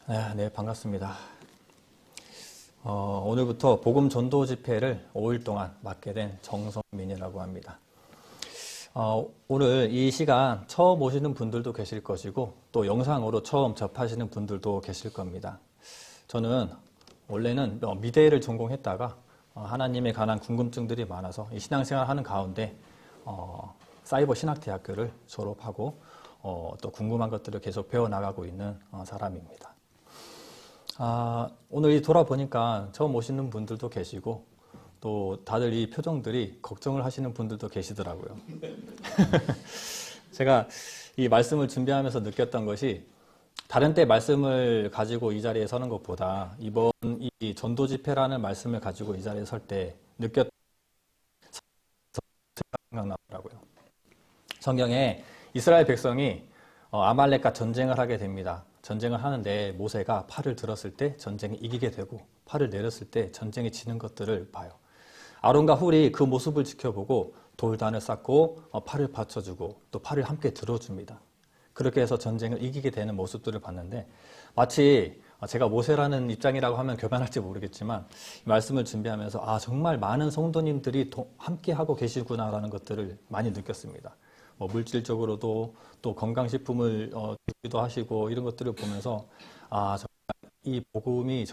네, 반갑습니다. 오늘부터 복음 전도 집회를 5일 동안 맡게 된 정성민이라고 합니다. 오늘 이 시간 처음 오시는 분들도 계실 것이고 또 영상으로 처음 접하시는 분들도 계실 겁니다. 저는 원래는 미대를 전공했다가 하나님에 관한 궁금증들이 많아서 이 신앙생활 하는 가운데 사이버 신학대학교를 졸업하고 또 궁금한 것들을 계속 배워나가고 있는 사람입니다. 오늘 돌아보니까 처음 오시는 분들도 계시고 또 다들 이 표정들이 걱정을 하시는 분들도 계시더라고요. 제가 이 말씀을 준비하면서 느꼈던 것이 다른 때 말씀을 가지고 이 자리에 서는 것보다 이번 이 전도 집회라는 말씀을 가지고 이 자리에 설 때 느꼈던 생각나더라고요. 성경에 이스라엘 백성이 아말렉과 전쟁을 하게 됩니다. 전쟁을 하는데 모세가 팔을 들었을 때 전쟁에 이기게 되고 팔을 내렸을 때 전쟁에 지는 것들을 봐요. 아론과 훌이 그 모습을 지켜보고 돌단을 쌓고 팔을 받쳐주고 또 팔을 함께 들어줍니다. 그렇게 해서 전쟁을 이기게 되는 모습들을 봤는데 마치 제가 모세라는 입장이라고 하면 교만할지 모르겠지만 이 말씀을 준비하면서 정말 많은 성도님들이 함께 하고 계시구나라는 것들을 많이 느꼈습니다. 물질적으로도 또 건강식품을 주기도 하시고 이런 것들을 보면서 정말 이 복음이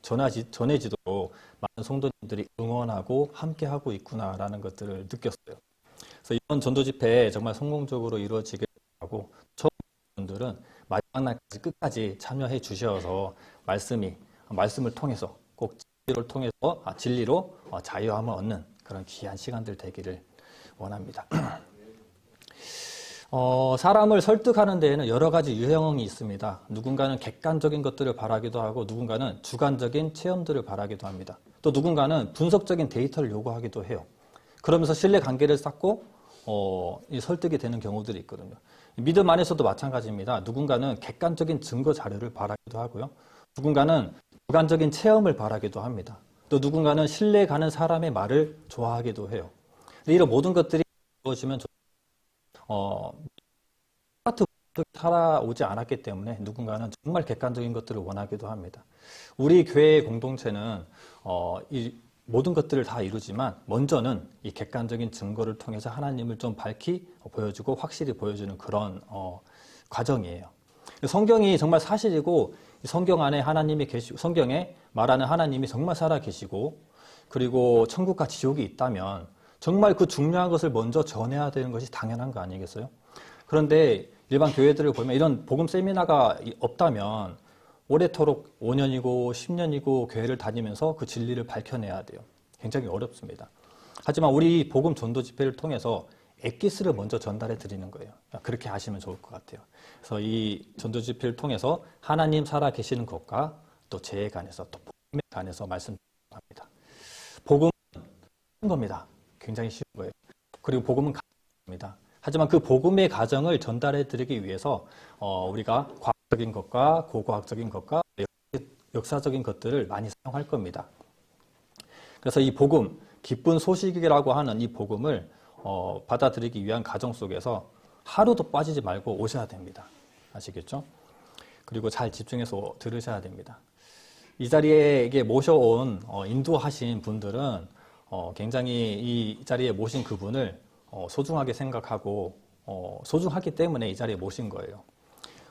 전해지도록 많은 성도님들이 응원하고 함께하고 있구나라는 것들을 느꼈어요. 그래서 이번 전도 집회에 정말 성공적으로 이루어지게 하고 처음 분들은 마지막 날까지 끝까지 참여해 주셔서 말씀을 통해서 꼭 진리로 자유함을 얻는 그런 귀한 시간들 되기를 원합니다. 사람을 설득하는 데에는 여러 가지 유형이 있습니다. 누군가는 객관적인 것들을 바라기도 하고 누군가는 주관적인 체험들을 바라기도 합니다. 또 누군가는 분석적인 데이터를 요구하기도 해요. 그러면서 신뢰 관계를 쌓고 설득이 되는 경우들이 있거든요. 믿음 안에서도 마찬가지입니다. 누군가는 객관적인 증거 자료를 바라기도 하고요. 누군가는 주관적인 체험을 바라기도 합니다. 또 누군가는 신뢰 가는 사람의 말을 좋아하기도 해요. 이런 모든 것들이 이루어지면 똑같은 살아오지 않았기 때문에 누군가는 정말 객관적인 것들을 원하기도 합니다. 우리 교회의 공동체는 이 모든 것들을 다 이루지만 먼저는 이 객관적인 증거를 통해서 하나님을 좀 밝히 보여주고 확실히 보여주는 그런 과정이에요. 성경이 정말 사실이고 성경 안에 하나님이 계시고 성경에 말하는 하나님이 정말 살아 계시고 그리고 천국과 지옥이 있다면 정말 그 중요한 것을 먼저 전해야 되는 것이 당연한 거 아니겠어요? 그런데 일반 교회들을 보면 이런 복음 세미나가 없다면 오래도록 5년이고 10년이고 교회를 다니면서 그 진리를 밝혀내야 돼요. 굉장히 어렵습니다. 하지만 우리 복음 전도 집회를 통해서 엑기스를 먼저 전달해 드리는 거예요. 그렇게 하시면 좋을 것 같아요. 그래서 이 전도 집회를 통해서 하나님 살아 계시는 것과 또 죄에 관해서 또 복음에 관해서 말씀드립니다. 복음은 쉬운 겁니다. 굉장히 쉬운 거예요. 그리고 복음은 가정입니다. 하지만 그 복음의 가정을 전달해 드리기 위해서 우리가 과학적인 것과 고고학적인 것과 역사적인 것들을 많이 사용할 겁니다. 그래서 이 복음, 기쁜 소식이라고 하는 이 복음을 받아들이기 위한 과정 속에서 하루도 빠지지 말고 오셔야 됩니다. 아시겠죠? 그리고 잘 집중해서 들으셔야 됩니다. 이 자리에 이게 모셔온 인도하신 분들은 굉장히 이 자리에 모신 그분을 소중하게 생각하고 소중하기 때문에 이 자리에 모신 거예요.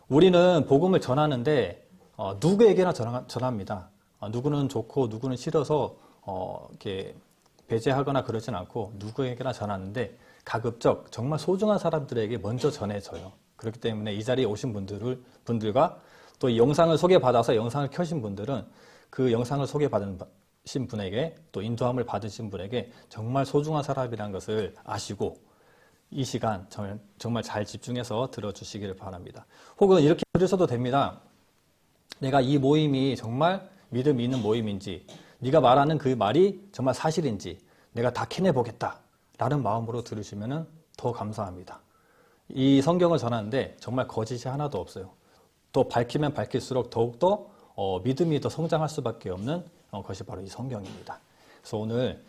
우리는 복음을 전하는데 누구에게나 전합니다. 누구는 좋고 누구는 싫어서 이렇게 배제하거나 그러진 않고 누구에게나 전하는데 가급적 정말 소중한 사람들에게 먼저 전해져요. 그렇기 때문에 이 자리에 오신 분들과 또 이 영상을 소개받아서 영상을 켜신 분들은 그 영상을 소개받으신 분에게 또 인도함을 받으신 분에게 정말 소중한 사람이라는 것을 아시고 이 시간 정말 잘 집중해서 들어주시기를 바랍니다. 혹은 이렇게 들으셔도 됩니다. 내가 이 모임이 정말 믿음이 있는 모임인지 네가 말하는 그 말이 정말 사실인지 내가 다 캐내보겠다 라는 마음으로 들으시면 더 감사합니다. 이 성경을 전하는데 정말 거짓이 하나도 없어요. 또 밝히면 밝힐수록 더욱더 믿음이 더 성장할 수밖에 없는 것이 바로 이 성경입니다. 그래서 오늘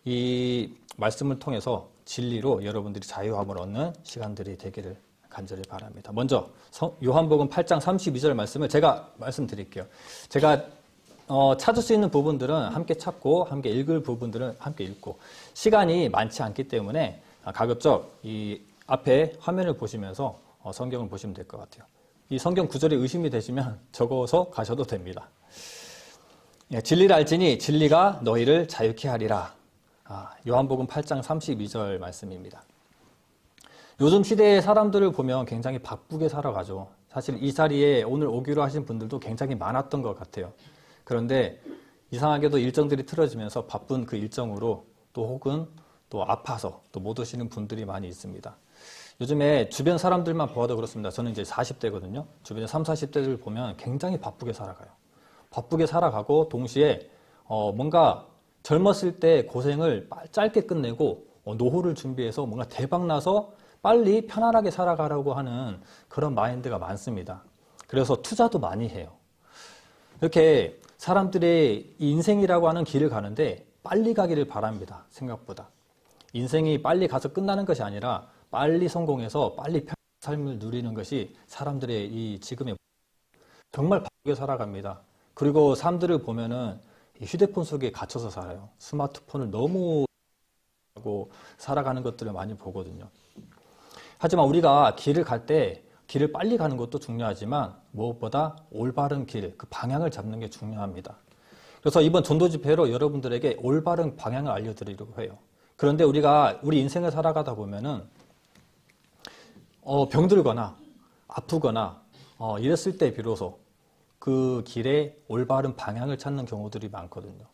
이 말씀을 통해서 진리로 여러분들이 자유함을 얻는 시간들이 되기를 간절히 바랍니다. 먼저 요한복음 8장 32절 말씀을 제가 말씀드릴게요. 제가 찾을 수 있는 부분들은 함께 찾고 함께 읽을 부분들은 함께 읽고 시간이 많지 않기 때문에 가급적 이 앞에 화면을 보시면서 성경을 보시면 될 것 같아요. 이 성경 구절이 의심이 되시면 적어서 가셔도 됩니다. 진리를 알지니 진리가 너희를 자유케 하리라. 요한복음 8장 32절 말씀입니다. 요즘 시대의 사람들을 보면 굉장히 바쁘게 살아가죠. 사실 이 자리에 오늘 오기로 하신 분들도 굉장히 많았던 것 같아요. 그런데 이상하게도 일정들이 틀어지면서 바쁜 그 일정으로 또 혹은 또 아파서 또 못 오시는 분들이 많이 있습니다. 요즘에 주변 사람들만 보아도 그렇습니다. 저는 이제 40대거든요. 주변에 30, 40대들 보면 굉장히 바쁘게 살아가요. 바쁘게 살아가고 동시에 뭔가 젊었을 때 고생을 짧게 끝내고 노후를 준비해서 뭔가 대박 나서 빨리 편안하게 살아가려고 하는 그런 마인드가 많습니다. 그래서 투자도 많이 해요. 이렇게 사람들의 인생이라고 하는 길을 가는데 빨리 가기를 바랍니다. 생각보다. 인생이 빨리 가서 끝나는 것이 아니라 빨리 성공해서 빨리 편안한 삶을 누리는 것이 사람들의 이 지금의 정말 바쁘게 살아갑니다. 그리고 사람들을 보면은 휴대폰 속에 갇혀서 살아요. 스마트폰을 너무 하고 살아가는 것들을 많이 보거든요. 하지만 우리가 길을 갈 때 길을 빨리 가는 것도 중요하지만 무엇보다 올바른 길, 그 방향을 잡는 게 중요합니다. 그래서 이번 전도 집회로 여러분들에게 올바른 방향을 알려드리려고 해요. 그런데 우리가 우리 인생을 살아가다 보면은 병들거나 아프거나 이랬을 때 비로소 그 길의 올바른 방향을 찾는 경우들이 많거든요.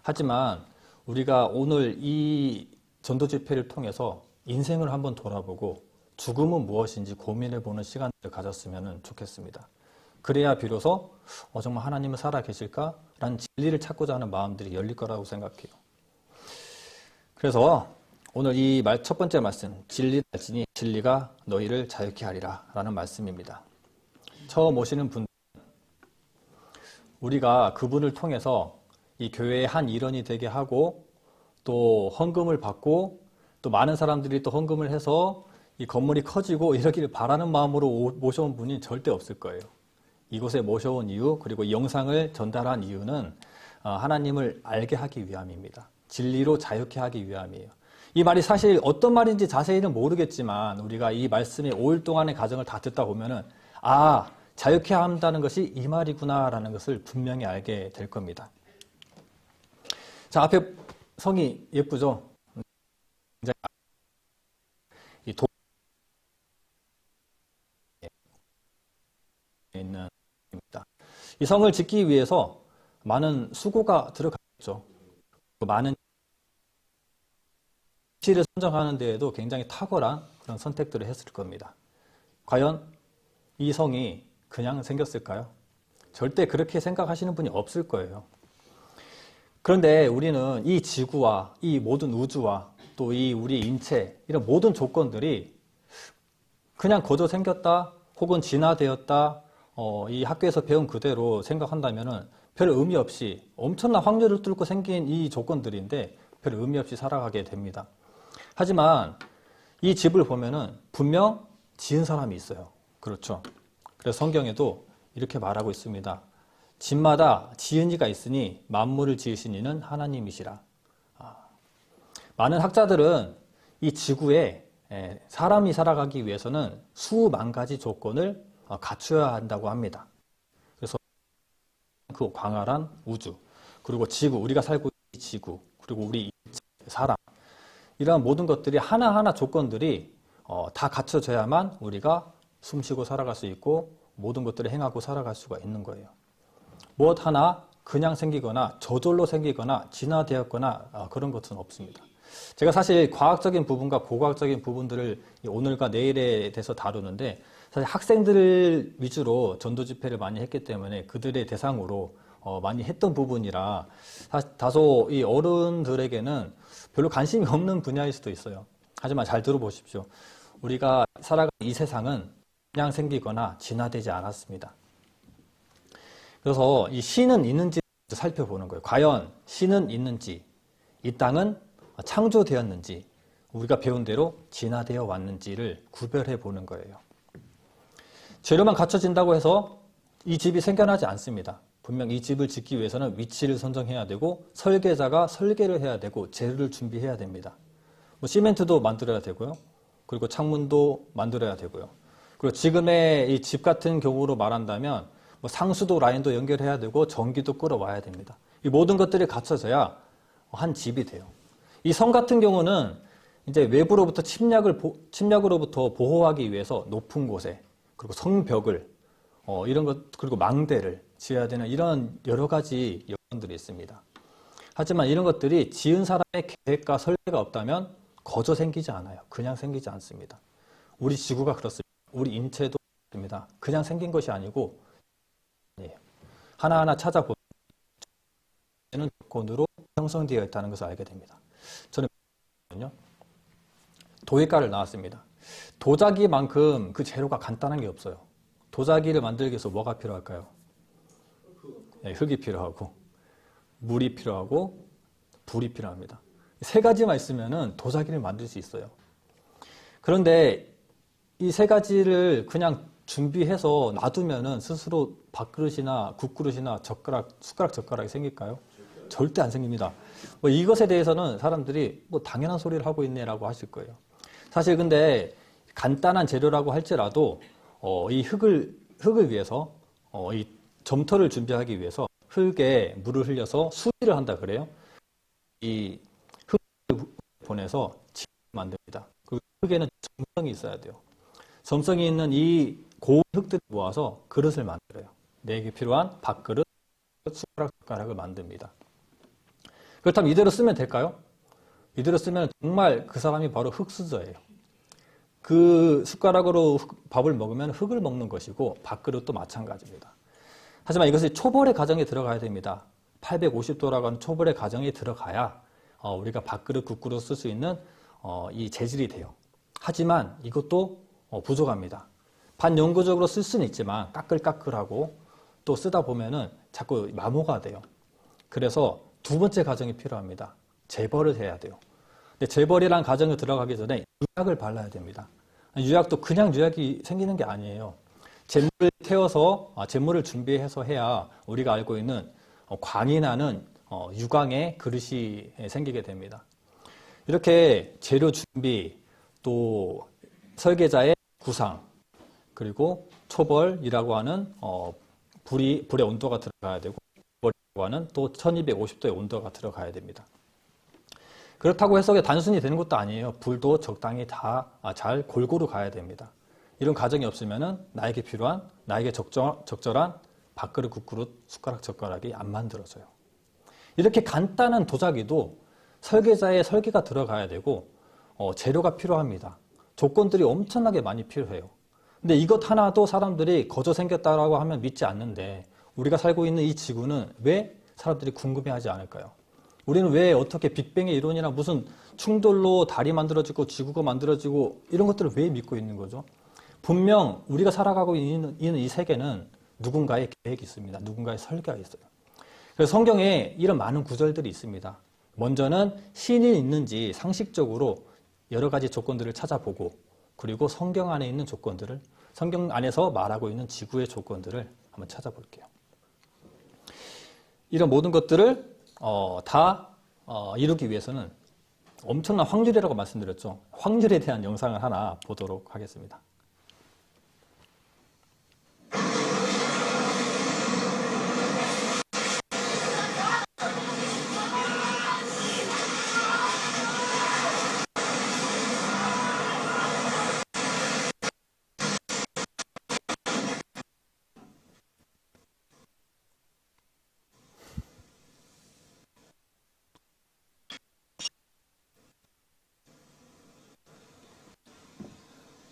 하지만 우리가 오늘 이 전도 집회를 통해서 인생을 한번 돌아보고 죽음은 무엇인지 고민해보는 시간을 가졌으면 좋겠습니다. 그래야 비로소 정말 하나님은 살아 계실까라는 진리를 찾고자 하는 마음들이 열릴 거라고 생각해요. 그래서 오늘 이 첫 번째 말씀, 진리를 알지니 진리가 너희를 자유케 하리라 라는 말씀입니다. 처음 오시는 분들, 우리가 그분을 통해서 이 교회의 한 일원이 되게 하고 또 헌금을 받고 또 많은 사람들이 또 헌금을 해서 이 건물이 커지고 이러기를 바라는 마음으로 모셔온 분이 절대 없을 거예요. 이곳에 모셔온 이유, 그리고 이 영상을 전달한 이유는 하나님을 알게 하기 위함입니다. 진리로 자유케 하기 위함이에요. 이 말이 사실 어떤 말인지 자세히는 모르겠지만 우리가 이 말씀의 5일 동안의 과정을 다 듣다 보면은 자유케 한다는 것이 이 말이구나라는 것을 분명히 알게 될 겁니다. 자, 앞에 성이 예쁘죠? 이 있는 입니다. 이 성을 짓기 위해서 많은 수고가 들어갔죠. 많은 위치를 선정하는 데에도 굉장히 탁월한 그런 선택들을 했을 겁니다. 과연 이 성이 그냥 생겼을까요? 절대 그렇게 생각하시는 분이 없을 거예요. 그런데 우리는 이 지구와 이 모든 우주와 또 이 우리 인체 이런 모든 조건들이 그냥 거저 생겼다 혹은 진화되었다 이 학교에서 배운 그대로 생각한다면은 별 의미 없이 엄청난 확률을 뚫고 생긴 이 조건들인데 별 의미 없이 살아가게 됩니다. 하지만 이 집을 보면은 분명 지은 사람이 있어요. 그렇죠. 그래서 성경에도 이렇게 말하고 있습니다. 집마다 지은 이가 있으니 만물을 지으신 이는 하나님이시라. 많은 학자들은 이 지구에 사람이 살아가기 위해서는 수만 가지 조건을 갖춰야 한다고 합니다. 그래서 그 광활한 우주, 그리고 지구, 우리가 살고 있는 지구, 그리고 우리 사람, 이러한 모든 것들이 하나하나 조건들이 다 갖춰져야만 우리가 숨쉬고 살아갈 수 있고 모든 것들을 행하고 살아갈 수가 있는 거예요. 무엇 하나 그냥 생기거나 저절로 생기거나 진화되었거나 그런 것은 없습니다. 제가 사실 과학적인 부분과 고과학적인 부분들을 오늘과 내일에 대해서 다루는데 사실 학생들 위주로 전도 집회를 많이 했기 때문에 그들의 대상으로 많이 했던 부분이라 다소 이 어른들에게는 별로 관심이 없는 분야일 수도 있어요. 하지만 잘 들어보십시오. 우리가 살아가는 이 세상은 그냥 생기거나 진화되지 않았습니다. 그래서 이 신은 있는지 살펴보는 거예요. 과연 신은 있는지, 이 땅은 창조되었는지, 우리가 배운 대로 진화되어 왔는지를 구별해 보는 거예요. 재료만 갖춰진다고 해서 이 집이 생겨나지 않습니다. 분명 이 집을 짓기 위해서는 위치를 선정해야 되고 설계자가 설계를 해야 되고 재료를 준비해야 됩니다. 뭐 시멘트도 만들어야 되고요. 그리고 창문도 만들어야 되고요. 그리고 지금의 이 집 같은 경우로 말한다면 뭐 상수도 라인도 연결해야 되고 전기도 끌어와야 됩니다. 이 모든 것들이 갖춰져야 한 집이 돼요. 이 성 같은 경우는 이제 외부로부터 침략으로부터 보호하기 위해서 높은 곳에 그리고 성벽을 이런 것 그리고 망대를 지어야 되는 이런 여러 가지 요건들이 있습니다. 하지만 이런 것들이 지은 사람의 계획과 설계가 없다면 거저 생기지 않아요. 그냥 생기지 않습니다. 우리 지구가 그렇습니다. 우리 인체도 그렇습니다. 그냥 생긴 것이 아니고 하나하나 찾아보면 조건으로 형성되어 있다는 것을 알게 됩니다. 저는 도예과를 나왔습니다. 도자기만큼 그 재료가 간단한 게 없어요. 도자기를 만들기 위해서 뭐가 필요할까요? 네, 흙이 필요하고 물이 필요하고 불이 필요합니다. 세 가지만 있으면 도자기를 만들 수 있어요. 그런데 이 세 가지를 그냥 준비해서 놔두면은 스스로 밥그릇이나 국그릇이나 숟가락 젓가락이 생길까요? 절대 안 생깁니다. 뭐 이것에 대해서는 사람들이 뭐 당연한 소리를 하고 있네라고 하실 거예요. 사실 근데 간단한 재료라고 할지라도 이 흙을 위해서 이 점토를 준비하기 위해서 흙에 물을 흘려서 수리를 한다 그래요. 이 흙을 보내서 침을 만듭니다. 그 흙에는 점성이 있어야 돼요. 점성이 있는 이 고운 흙들을 모아서 그릇을 만들어요. 내게 필요한 밥그릇, 숟가락을 만듭니다. 그렇다면 이대로 쓰면 될까요? 이대로 쓰면 정말 그 사람이 바로 흙수저예요. 그 숟가락으로 밥을 먹으면 흙을 먹는 것이고 밥그릇도 마찬가지입니다. 하지만 이것이 초벌의 과정에 들어가야 됩니다. 850도라고 하는 초벌의 과정에 들어가야 우리가 밥그릇, 국그릇 쓸 수 있는 이 재질이 돼요. 하지만 이것도 부족합니다. 반영구적으로 쓸 수는 있지만 까끌까끌하고 또 쓰다 보면은 자꾸 마모가 돼요. 그래서 두 번째 과정이 필요합니다. 재벌을 해야 돼요. 근데 재벌이라는 과정에 들어가기 전에 유약을 발라야 됩니다. 유약도 그냥 유약이 생기는 게 아니에요. 잿물을 태워서 잿물을 준비해서 해야 우리가 알고 있는 광이 나는 유광의 그릇이 생기게 됩니다. 이렇게 재료 준비, 또 설계자의 구상, 그리고 초벌이라고 하는 불의 온도가 들어가야 되고 초벌이라고 하는 또 1250도의 온도가 들어가야 됩니다. 그렇다고 해서 단순히 되는 것도 아니에요. 불도 적당히 다 잘 골고루 가야 됩니다. 이런 과정이 없으면 나에게 필요한, 나에게 적절한 밥그릇, 국그릇, 숟가락, 젓가락이 안 만들어져요. 이렇게 간단한 도자기도 설계자의 설계가 들어가야 되고 재료가 필요합니다. 조건들이 엄청나게 많이 필요해요. 근데 이것 하나도 사람들이 거저 생겼다라고 하면 믿지 않는데 우리가 살고 있는 이 지구는 왜 사람들이 궁금해하지 않을까요? 우리는 왜 어떻게 빅뱅의 이론이나 무슨 충돌로 달이 만들어지고 지구가 만들어지고 이런 것들을 왜 믿고 있는 거죠? 분명 우리가 살아가고 있는 이 세계는 누군가의 계획이 있습니다. 누군가의 설계가 있어요. 그래서 성경에 이런 많은 구절들이 있습니다. 먼저는 신이 있는지 상식적으로 여러 가지 조건들을 찾아보고 그리고 성경 안에 있는 조건들을 성경 안에서 말하고 있는 지구의 조건들을 한번 찾아볼게요. 이런 모든 것들을 다 이루기 위해서는 엄청난 확률이라고 말씀드렸죠. 확률에 대한 영상을 하나 보도록 하겠습니다.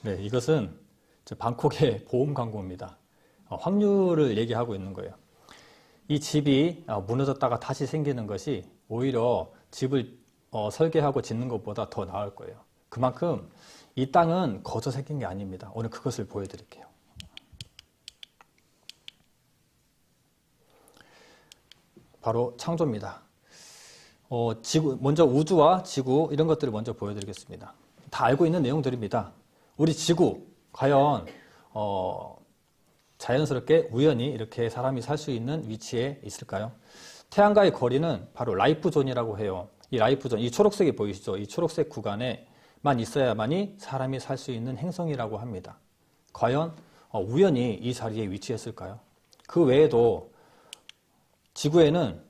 네, 이것은 방콕의 보험 광고입니다. 확률을 얘기하고 있는 거예요. 이 집이 무너졌다가 다시 생기는 것이 오히려 집을 설계하고 짓는 것보다 더 나을 거예요. 그만큼 이 땅은 거저 생긴 게 아닙니다. 오늘 그것을 보여드릴게요. 바로 창조입니다. 먼저 우주와 지구 이런 것들을 먼저 보여드리겠습니다. 다 알고 있는 내용들입니다. 우리 지구 과연 자연스럽게 우연히 이렇게 사람이 살 수 있는 위치에 있을까요? 태양과의 거리는 바로 라이프 존이라고 해요. 이 라이프 존, 이 초록색이 보이시죠? 이 초록색 구간에만 있어야만이 사람이 살 수 있는 행성이라고 합니다. 과연 우연히 이 자리에 위치했을까요? 그 외에도 지구에는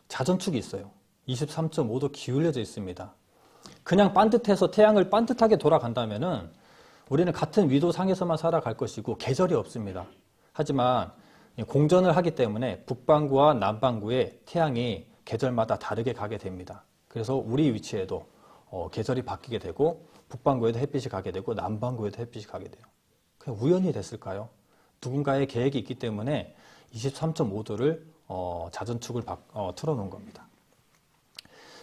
자전축이 있어요. 23.5도 기울여져 있습니다. 그냥 반듯해서 태양을 반듯하게 돌아간다면은 우리는 같은 위도상에서만 살아갈 것이고 계절이 없습니다. 하지만 공전을 하기 때문에 북반구와 남반구에 태양이 계절마다 다르게 가게 됩니다. 그래서 우리 위치에도 계절이 바뀌게 되고 북반구에도 햇빛이 가게 되고 남반구에도 햇빛이 가게 돼요. 그냥 우연히 됐을까요? 누군가의 계획이 있기 때문에 23.5도를 자전축을 틀어놓은 겁니다.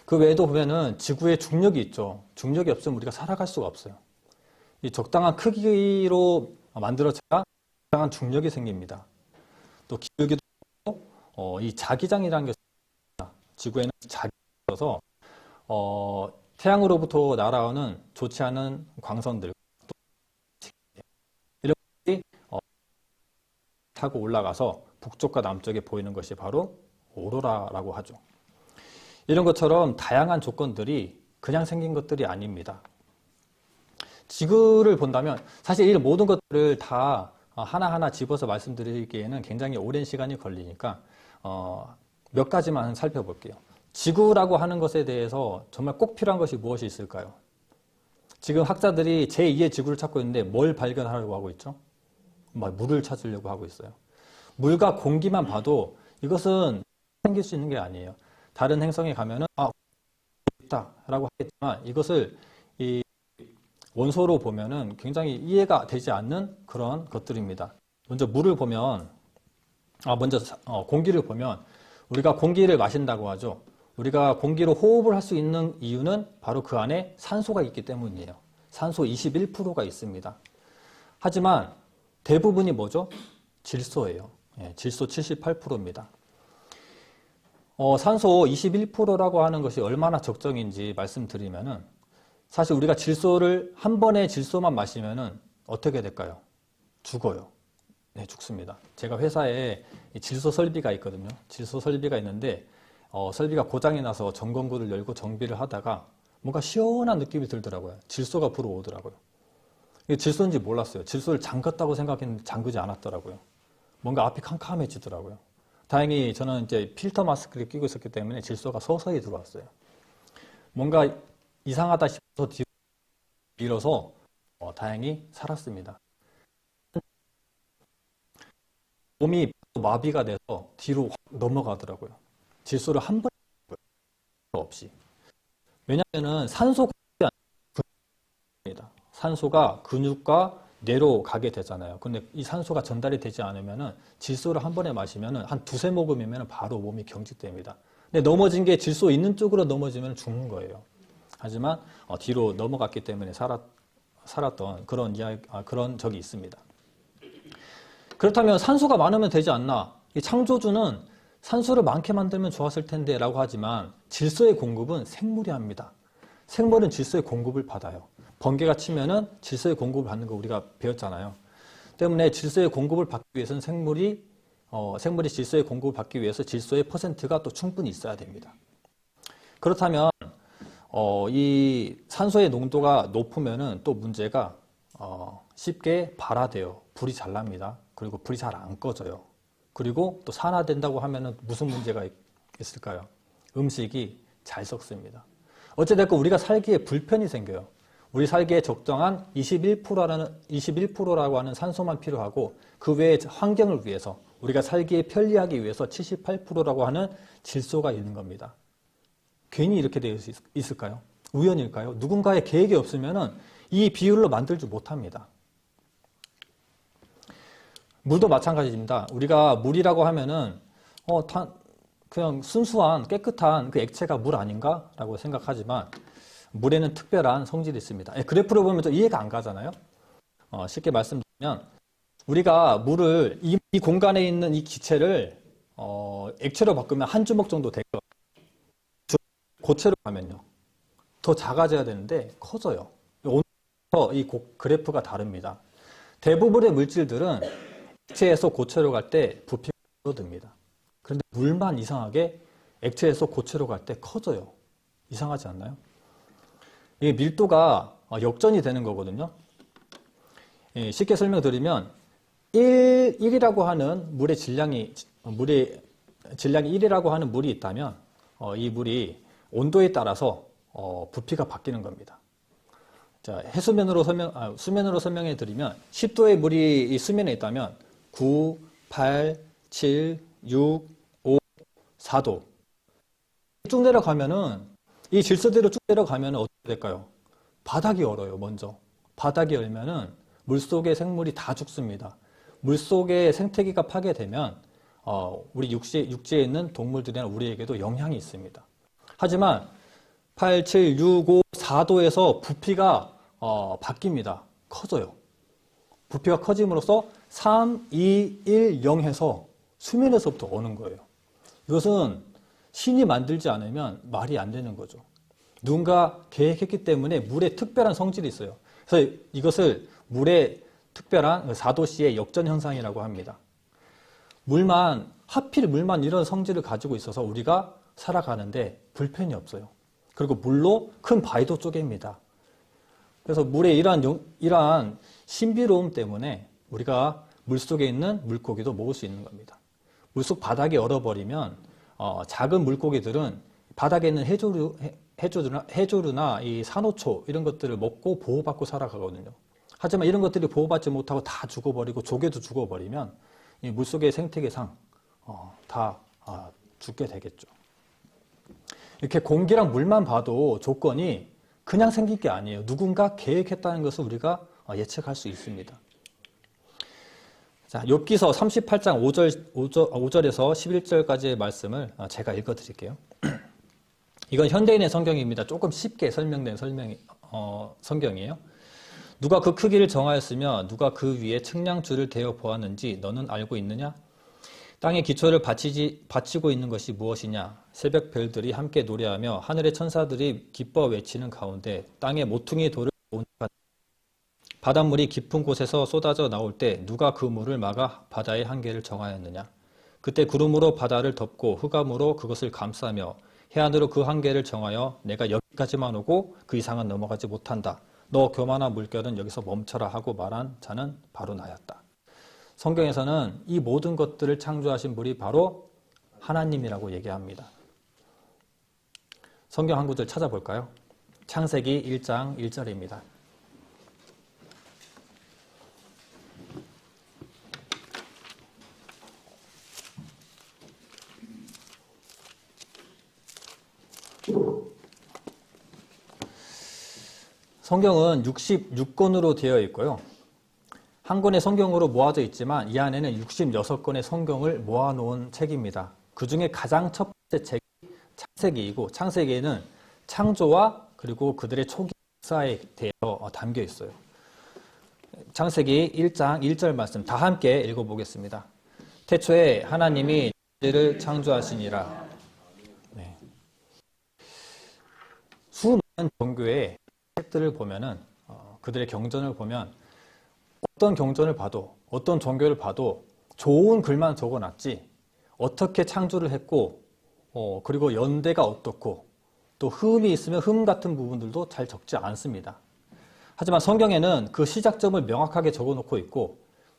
그 외에도 보면은 지구에 중력이 있죠. 중력이 없으면 우리가 살아갈 수가 없어요. 이 적당한 크기로 만들어져야 적당한 중력이 생깁니다. 또 기울기도 이 자기장이라는 게 있습니다. 지구에는 자기장이 있어서 태양으로부터 날아오는 좋지 않은 광선들 이런 것들이 타고 올라가서 북쪽과 남쪽에 보이는 것이 바로 오로라라고 하죠. 이런 것처럼 다양한 조건들이 그냥 생긴 것들이 아닙니다. 지구를 본다면 사실 이 모든 것들을 다 하나하나 집어서 말씀드리기에는 굉장히 오랜 시간이 걸리니까 몇 가지만 살펴볼게요. 지구라고 하는 것에 대해서 정말 꼭 필요한 것이 무엇이 있을까요? 지금 학자들이 제2의 지구를 찾고 있는데 뭘 발견하려고 하고 있죠? 물을 찾으려고 하고 있어요. 물과 공기만 봐도 이것은 생길 수 있는 게 아니에요. 다른 행성에 가면은 있다라고 하겠지만 이것을 이 원소로 보면은 굉장히 이해가 되지 않는 그런 것들입니다. 먼저 물을 보면 공기를 보면 우리가 공기를 마신다고 하죠. 우리가 공기로 호흡을 할 수 있는 이유는 바로 그 안에 산소가 있기 때문이에요. 산소 21%가 있습니다. 하지만 대부분이 뭐죠? 질소예요. 질소 78%입니다. 산소 21%라고 하는 것이 얼마나 적정인지 말씀드리면은 사실 우리가 질소를 한 번에 질소만 마시면은 어떻게 될까요? 죽어요. 네, 죽습니다. 제가 회사에 질소 설비가 있거든요. 질소 설비가 있는데 설비가 고장이 나서 점검구를 열고 정비를 하다가 뭔가 시원한 느낌이 들더라고요. 질소가 불어오더라고요. 이게 질소인지 몰랐어요. 질소를 잠갔다고 생각했는데 잠그지 않았더라고요. 뭔가 앞이 캄캄해지더라고요. 다행히 저는 이제 필터 마스크를 끼고 있었기 때문에 질소가 서서히 들어왔어요. 뭔가 이상하다 싶어서 뒤로 밀어서 다행히 살았습니다. 몸이 마비가 돼서 뒤로 확 넘어가더라고요. 질소를 한 번 없이. 왜냐하면 산소가 산소가 근육과 뇌로 가게 되잖아요. 근데 이 산소가 전달이 되지 않으면은 질소를 한 번에 마시면은 한 두세 모금이면 바로 몸이 경직됩니다. 근데 넘어진 게 질소 있는 쪽으로 넘어지면 죽는 거예요. 하지만 뒤로 넘어갔기 때문에 살았던 그런 적이 있습니다. 그렇다면 산소가 많으면 되지 않나? 이 창조주는 산소를 많게 만들면 좋았을 텐데 라고 하지만 질소의 공급은 생물이 합니다. 생물은 질소의 공급을 받아요. 번개가 치면은 질소의 공급을 받는 거 우리가 배웠잖아요. 때문에 질소의 공급을 받기 위해서는 생물이 질소의 공급을 받기 위해서 질소의 퍼센트가 또 충분히 있어야 됩니다. 그렇다면 이 산소의 농도가 높으면은 또 문제가 쉽게 발화돼요. 불이 잘 납니다. 그리고 불이 잘 안 꺼져요. 그리고 또 산화된다고 하면은 무슨 문제가 있을까요? 음식이 잘 썩습니다. 어찌됐건 우리가 살기에 불편이 생겨요. 우리 살기에 적정한 21%라고 하는 산소만 필요하고 그 외에 환경을 위해서 우리가 살기에 편리하기 위해서 78%라고 하는 질소가 있는 겁니다. 괜히 이렇게 되어 있을까요? 우연일까요? 누군가의 계획이 없으면 이 비율로 만들지 못합니다. 물도 마찬가지입니다. 우리가 물이라고 하면은 그냥 순수한 깨끗한 그 액체가 물 아닌가? 라고 생각하지만 물에는 특별한 성질이 있습니다. 그래프를 보면 좀 이해가 안 가잖아요. 쉽게 말씀드리면 우리가 물을 이 공간에 있는 이 기체를 액체로 바꾸면 한 주먹 정도 돼요. 고체로 가면요. 더 작아져야 되는데 커져요. 오늘부터 이 그래프가 다릅니다. 대부분의 물질들은 액체에서 고체로 갈 때 부피가 줄어듭니다. 그런데 물만 이상하게 액체에서 고체로 갈 때 커져요. 이상하지 않나요? 이게 밀도가 역전이 되는 거거든요. 쉽게 설명드리면 1이라고 하는 물의 질량이 1이라고 하는 물이 있다면 이 물이 온도에 따라서 부피가 바뀌는 겁니다. 자, 수면으로 설명해 드리면 10도의 물이 이 수면에 있다면 9, 8, 7, 6, 5, 4도 쭉 내려가면은 이 질서대로 쭉 내려가면은 어떻게 될까요? 바닥이 얼어요. 먼저 바닥이 얼면은 물속의 생물이 다 죽습니다. 물속의 생태계가 파괴되면 우리 육지에 있는 동물들이나 우리에게도 영향이 있습니다. 하지만 8, 7, 6, 5, 4도에서 부피가 바뀝니다. 커져요. 부피가 커짐으로써 3, 2, 1, 0 해서 수면에서부터 오는 거예요. 이것은 신이 만들지 않으면 말이 안 되는 거죠. 누군가 계획했기 때문에 물에 특별한 성질이 있어요. 그래서 이것을 물의 특별한 4도씨의 역전 현상이라고 합니다. 하필 물만 이런 성질을 가지고 있어서 우리가 살아가는데 불편이 없어요. 그리고 물로 큰 바위도 쪼갭니다. 그래서 물의 이러한 신비로움 때문에 우리가 물속에 있는 물고기도 먹을 수 있는 겁니다. 물속 바닥이 얼어버리면 작은 물고기들은 바닥에 있는 해조류나 이 산호초 이런 것들을 먹고 보호받고 살아가거든요. 하지만 이런 것들이 보호받지 못하고 다 죽어버리고 조개도 죽어버리면 이 물속의 생태계상 다 죽게 되겠죠. 이렇게 공기랑 물만 봐도 조건이 그냥 생긴 게 아니에요. 누군가 계획했다는 것을 우리가 예측할 수 있습니다. 자, 욥기서 38장 5절에서 11절까지의 말씀을 제가 읽어드릴게요. 이건 현대인의 성경입니다. 조금 쉽게 설명된 성경이에요. 누가 그 크기를 정하였으며 누가 그 위에 측량줄을 대어 보았는지 너는 알고 있느냐? 땅의 기초를 받치고 있는 것이 무엇이냐? 새벽 별들이 함께 노래하며 하늘의 천사들이 기뻐 외치는 가운데 땅의 모퉁이 돌을 바닷물이 깊은 곳에서 쏟아져 나올 때 누가 그 물을 막아 바다의 한계를 정하였느냐? 그때 구름으로 바다를 덮고 흑암으로 그것을 감싸며 해안으로 그 한계를 정하여 내가 여기까지만 오고 그 이상은 넘어가지 못한다. 너 교만한 물결은 여기서 멈춰라 하고 말한 자는 바로 나였다. 성경에서는 이 모든 것들을 창조하신 분이 바로 하나님이라고 얘기합니다. 성경 한 구절 찾아볼까요? 창세기 1장 1절입니다. 성경은 66권으로 되어 있고요. 한 권의 성경으로 모아져 있지만 이 안에는 66권의 성경을 모아놓은 책입니다. 그 중에 가장 첫 번째 책이 창세기이고 창세기에는 창조와 그리고 그들의 초기 역사에 대해서 담겨 있어요. 창세기 1장 1절 말씀 다 함께 읽어보겠습니다. 태초에 하나님이 너희를 창조하시니라. 네. 수많은 종교의 책들을 보면은 그들의 경전을 보면 어떤 경전을 봐도 어떤 종교를 봐도 좋은 글만 적어놨지 어떻게 창조를 했고 그리고 연대가 어떻고 또 흠이 있으면 흠 같은 부분들도 잘 적지 않습니다. 하지만 성경에는 그 시작점을 명확하게 적어놓고 있고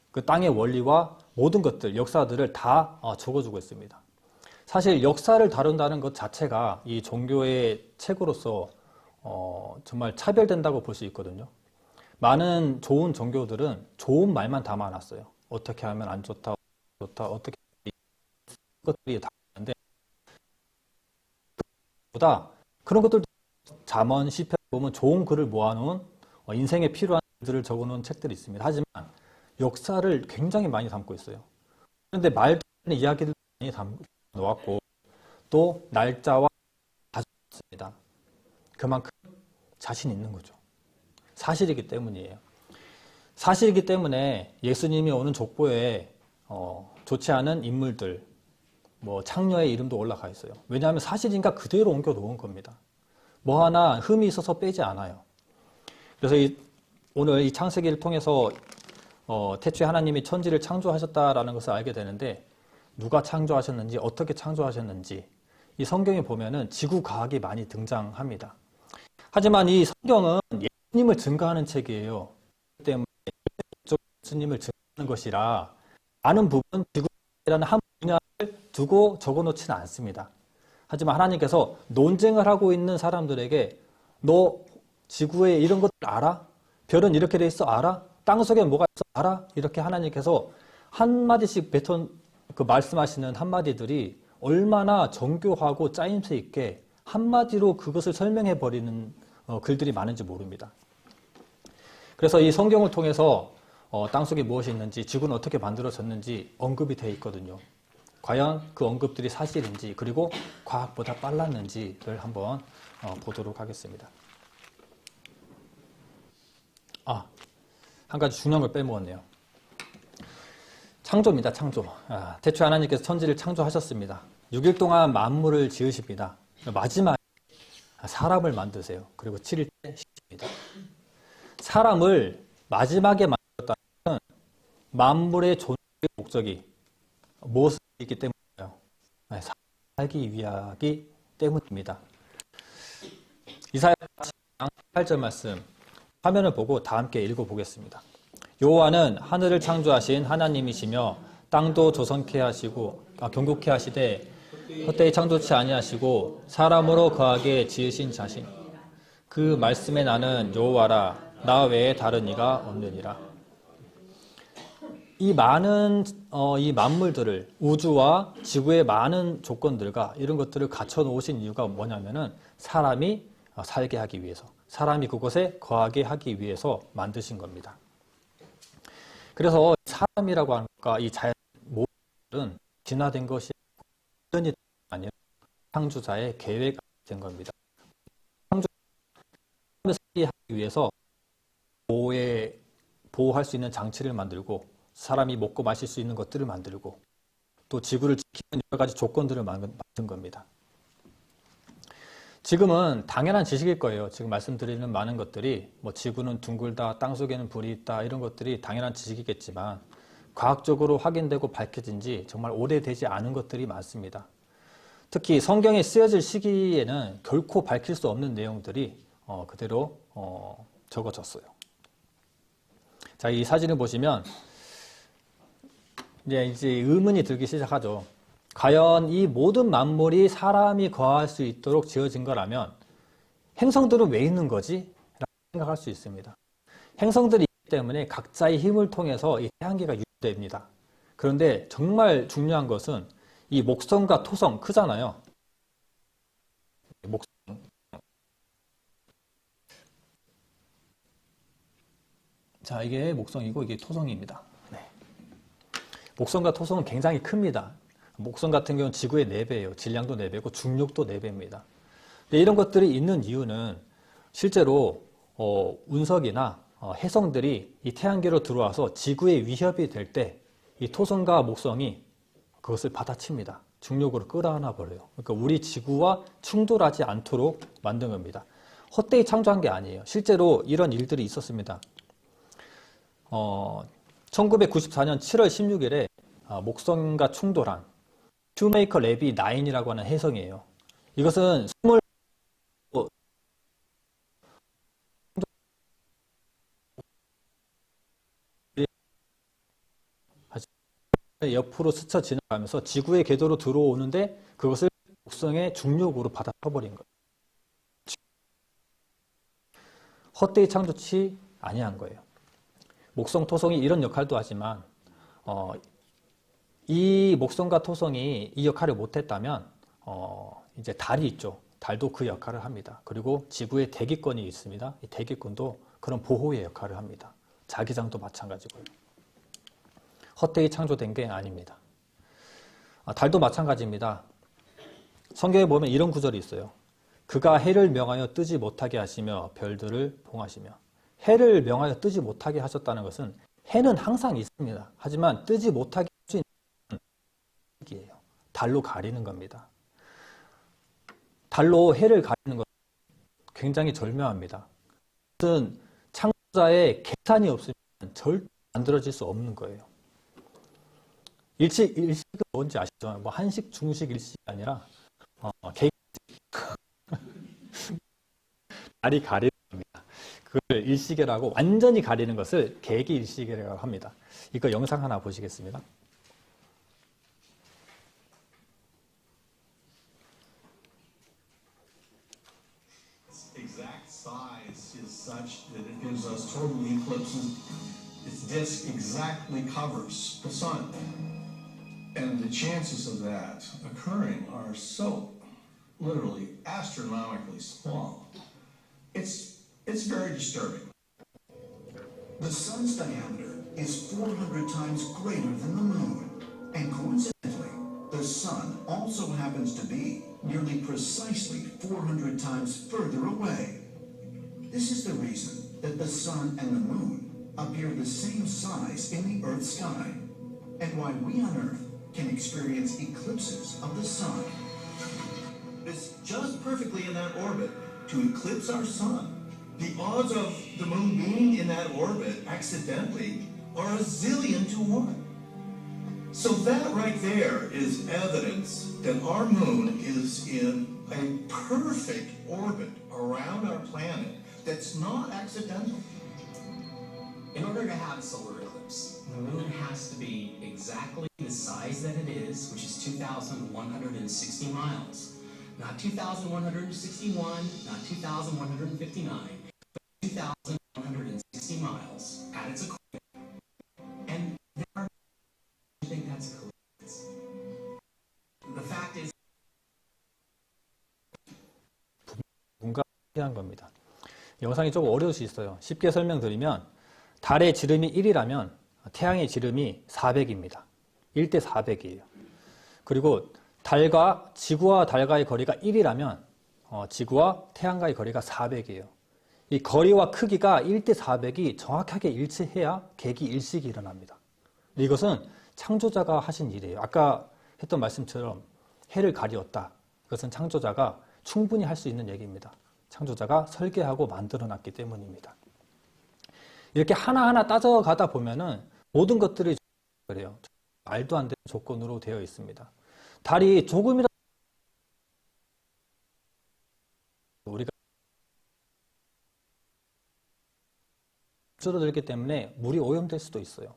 그 땅의 원리와 모든 것들 역사들을 다 적어주고 있습니다. 사실 역사를 다룬다는 것 자체가 이 종교의 책으로서 정말 차별된다고 볼 수 있거든요. 많은 좋은 종교들은 좋은 말만 담아놨어요. 어떻게 하면 안 좋다, 어떻게 것들이 다 있는데 보다 그런 것들도 잠언, 시편 보면 좋은 글을 모아놓은 인생에 필요한 글들을 적어놓은 책들이 있습니다. 하지만 역사를 굉장히 많이 담고 있어요. 그런데 말도 안 되는 이야기를 많이 담아놓았고 또 날짜와 다 적었습니다. 그만큼 자신 있는 거죠. 사실이기 때문이에요. 사실이기 때문에 예수님이 오는 족보에 좋지 않은 인물들, 뭐 창녀의 이름도 올라가 있어요. 왜냐하면 사실인가 그대로 옮겨 놓은 겁니다. 뭐 하나 흠이 있어서 빼지 않아요. 그래서 오늘 이 창세기를 통해서 태초에 하나님이 천지를 창조하셨다라는 것을 알게 되는데, 누가 창조하셨는지, 어떻게 창조하셨는지 이 성경에 보면은 지구 과학이 많이 등장합니다. 하지만 이 성경은 예수님을 증거하는 책이에요. 그렇기 때문에 예수님을 증거하는 것이라 많은 부분 지구라는 한 분야를 두고 적어놓지는 않습니다. 하지만 하나님께서 논쟁을 하고 있는 사람들에게 너 지구에 이런 것들 알아? 별은 이렇게 돼 있어 알아? 땅속에 뭐가 있어 알아? 이렇게 하나님께서 한마디씩 말씀하시는 한마디들이 얼마나 정교하고 짜임새 있게 한마디로 그것을 설명해 버리는 글들이 많은지 모릅니다. 그래서 이 성경을 통해서 땅속에 무엇이 있는지, 지구는 어떻게 만들어졌는지 언급이 되어 있거든요. 과연 그 언급들이 사실인지, 그리고 과학보다 빨랐는지를 한번 보도록 하겠습니다. 한 가지 중요한 걸 빼먹었네요. 창조입니다. 창조. 태초에 하나님께서 천지를 창조하셨습니다. 6일 동안 만물을 지으십니다. 마지막에 사람을 만드세요. 그리고 7일 때 쉬십니다. 사람을 마지막에 만들었다는 만물의 존재의 목적이 무엇이 있기 때문이에요? 살기 위하기 때문입니다. 이사야 8절 말씀 화면을 보고 다 함께 읽어보겠습니다. 여호와는 하늘을 창조하신 하나님이시며 땅도 조성케 하시고 경고케 하시되 헛되이 창조치 아니하시고 사람으로 거하게 지으신 자신, 그 말씀에 나는 여호와라, 나 외에 다른 이가 없느니라. 이 많은 이 만물들을, 우주와 지구의 많은 조건들과 이런 것들을 갖춰 놓으신 이유가 뭐냐면은 사람이 살게 하기 위해서, 사람이 그곳에 거하게 하기 위해서 만드신 겁니다. 그래서 사람이라고 하는 것과 이 자연 모든 진화된 것이 아니라 창조자의 계획이 된 겁니다. 창조자를 살게 하기 위해서 보호할 수 있는 장치를 만들고, 사람이 먹고 마실 수 있는 것들을 만들고, 또 지구를 지키는 여러 가지 조건들을 만든 겁니다. 지금은 당연한 지식일 거예요. 지금 말씀드리는 많은 것들이 뭐 지구는 둥글다, 땅속에는 불이 있다, 이런 것들이 당연한 지식이겠지만 과학적으로 확인되고 밝혀진 지 정말 오래되지 않은 것들이 많습니다. 특히 성경에 쓰여질 시기에는 결코 밝힐 수 없는 내용들이 그대로 적어졌어요. 자, 이 사진을 보시면 이제 의문이 들기 시작하죠. 과연 이 모든 만물이 사람이 거할 수 있도록 지어진 거라면 행성들은 왜 있는 거지? 라고 생각할 수 있습니다. 행성들이 있기 때문에 각자의 힘을 통해서 이 태양계가 유지됩니다. 그런데 정말 중요한 것은 이 목성과 토성, 크잖아요. 자, 이게 목성이고 이게 토성입니다. 네. 목성과 토성은 굉장히 큽니다. 목성 같은 경우는 지구의 4배예요. 질량도 4배고 중력도 4배입니다. 이런 것들이 있는 이유는 실제로 운석이나 해성들이 이 태양계로 들어와서 지구에 위협이 될 때 이 토성과 목성이 그것을 받아칩니다. 중력으로 끌어안아 버려요. 그러니까 우리 지구와 충돌하지 않도록 만든 겁니다. 헛되이 창조한 게 아니에요. 실제로 이런 일들이 있었습니다. 1994년 7월 16일에 목성과 충돌한 슈메이커 레비 9이라고 하는 해성이에요. 이것은 옆으로 스쳐 지나가면서 지구의 궤도로 들어오는데 그것을 목성의 중력으로 받아쳐버린 거예요. 헛되이 창조치 아니한 거예요. 목성, 토성이 이런 역할도 하지만 이 목성과 토성이 이 역할을 못했다면 이제 달이 있죠. 달도 그 역할을 합니다. 그리고 지구에 대기권이 있습니다. 이 대기권도 그런 보호의 역할을 합니다. 자기장도 마찬가지고요. 헛되이 창조된 게 아닙니다. 달도 마찬가지입니다. 성경에 보면 이런 구절이 있어요. 그가 해를 명하여 뜨지 못하게 하시며 별들을 봉하시며. 해를 명하여 뜨지 못하게 하셨다는 것은 해는 항상 있습니다. 하지만 뜨지 못하게 할 수 있는 시기예요. 달로 가리는 겁니다. 달로 해를 가리는 것 굉장히 절묘합니다. 무슨 창조자의 계산이 없으면 절대 만들어질 수 없는 거예요. 일식은 뭔지 아시죠? 뭐 한식, 중식, 일식이 아니라 개인식. 달이 가리는 겁니다. 그걸 일식이라고 완전히 가리는 것을 개기일식이라고 합니다. 이거 영상 하나 보시겠습니다. Exact size is such that it gives us total eclipses. Its disk exactly covers the sun. And the chances of that occurring are so literally astronomically small. It's very disturbing. The sun's diameter is 400 times greater than the moon. And coincidentally, the sun also happens to be nearly precisely 400 times further away. This is the reason that the sun and the moon appear the same size in the Earth's sky, and why we on Earth can experience eclipses of the sun. It's just perfectly in that orbit to eclipse our sun. The odds of the moon being in that orbit accidentally are 1,000,000,000 to 1. So that right there is evidence that our moon is in a perfect orbit around our planet that's not accidental. In order to have a solar eclipse, the moon has to be exactly the size that it is, which is 2,160 miles. Not 2,161, not 2,159, but 2,160 miles at its equator. And there are who think that's a coincidence. The fact is 뭔가 필요한 겁니다. 영상이 조금 어려울 수 있어요. 쉽게 설명드리면 달의 지름이 1이라면 태양의 지름이 400입니다. 1대 400이에요. 그리고 지구와 달과의 거리가 1이라면 지구와 태양과의 거리가 400이에요. 이 거리와 크기가 1대 400이 정확하게 일치해야 개기일식이 일어납니다. 이것은 창조자가 하신 일이에요. 아까 했던 말씀처럼 해를 가리었다. 이것은 창조자가 충분히 할 수 있는 얘기입니다. 창조자가 설계하고 만들어놨기 때문입니다. 이렇게 하나하나 따져가다 보면은 모든 것들이 그래요. 말도 안 되는 조건으로 되어 있습니다. 달이 조금이라도 우리가 줄어들기 때문에 물이 오염될 수도 있어요.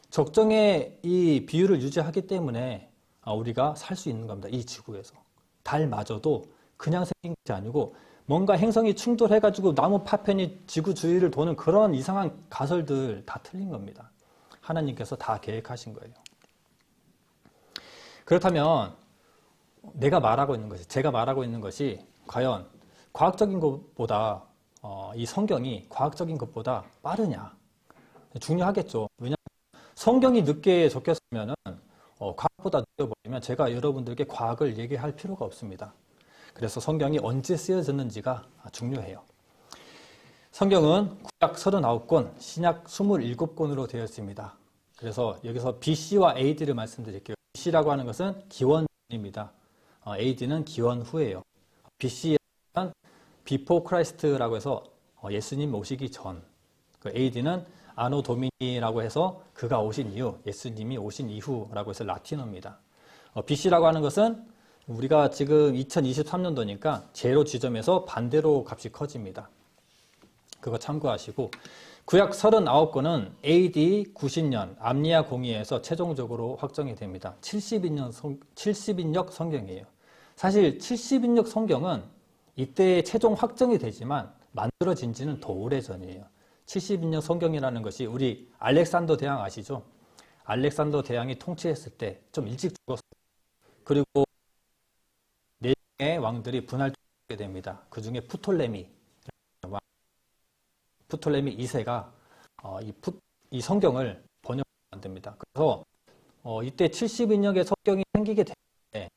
적정의 이 비율을 유지하기 때문에 우리가 살 수 있는 겁니다. 이 지구에서. 달마저도 그냥 생긴 것이 아니고 뭔가 행성이 충돌해가지고 나무 파편이 지구 주위를 도는 그런 이상한 가설들 다 틀린 겁니다. 하나님께서 다 계획하신 거예요. 그렇다면 제가 말하고 있는 것이 과연 과학적인 것보다 이 성경이 과학적인 것보다 빠르냐? 중요하겠죠. 왜냐하면 성경이 늦게 적혔으면 과학보다 늦어버리면 제가 여러분들께 과학을 얘기할 필요가 없습니다. 그래서 성경이 언제 쓰여졌는지가 중요해요. 성경은 구약 39권, 신약 27권으로 되어 있습니다. 그래서 여기서 BC와 AD를 말씀드릴게요. BC라고 하는 것은 기원입니다. AD는 기원 후예요. BC는 Before Christ라고 해서 예수님 오시기 전, AD는 아노 도미니라고 해서 그가 오신 이후, 예수님이 오신 이후라고 해서 라틴어입니다. BC라고 하는 것은 우리가 지금 2023년도니까 제로 지점에서 반대로 값이 커집니다. 그거 참고하시고 구약 39권은 AD 90년 암리아 공의에서 최종적으로 확정이 됩니다. 70인역 성경이에요. 사실 70인역 성경은 이때 최종 확정이 되지만 만들어진 지는 더 오래전이에요. 70인역 성경이라는 것이 우리 알렉산더 대왕 아시죠? 알렉산더 대왕이 통치했을 때 좀 일찍 죽었어요. 그리고 네 명의 왕들이 분할되게 됩니다. 그 중에 프톨레미 2세가 이 성경을 번역합니다. 그래서 이때 70인역의 성경이 생기게 되는데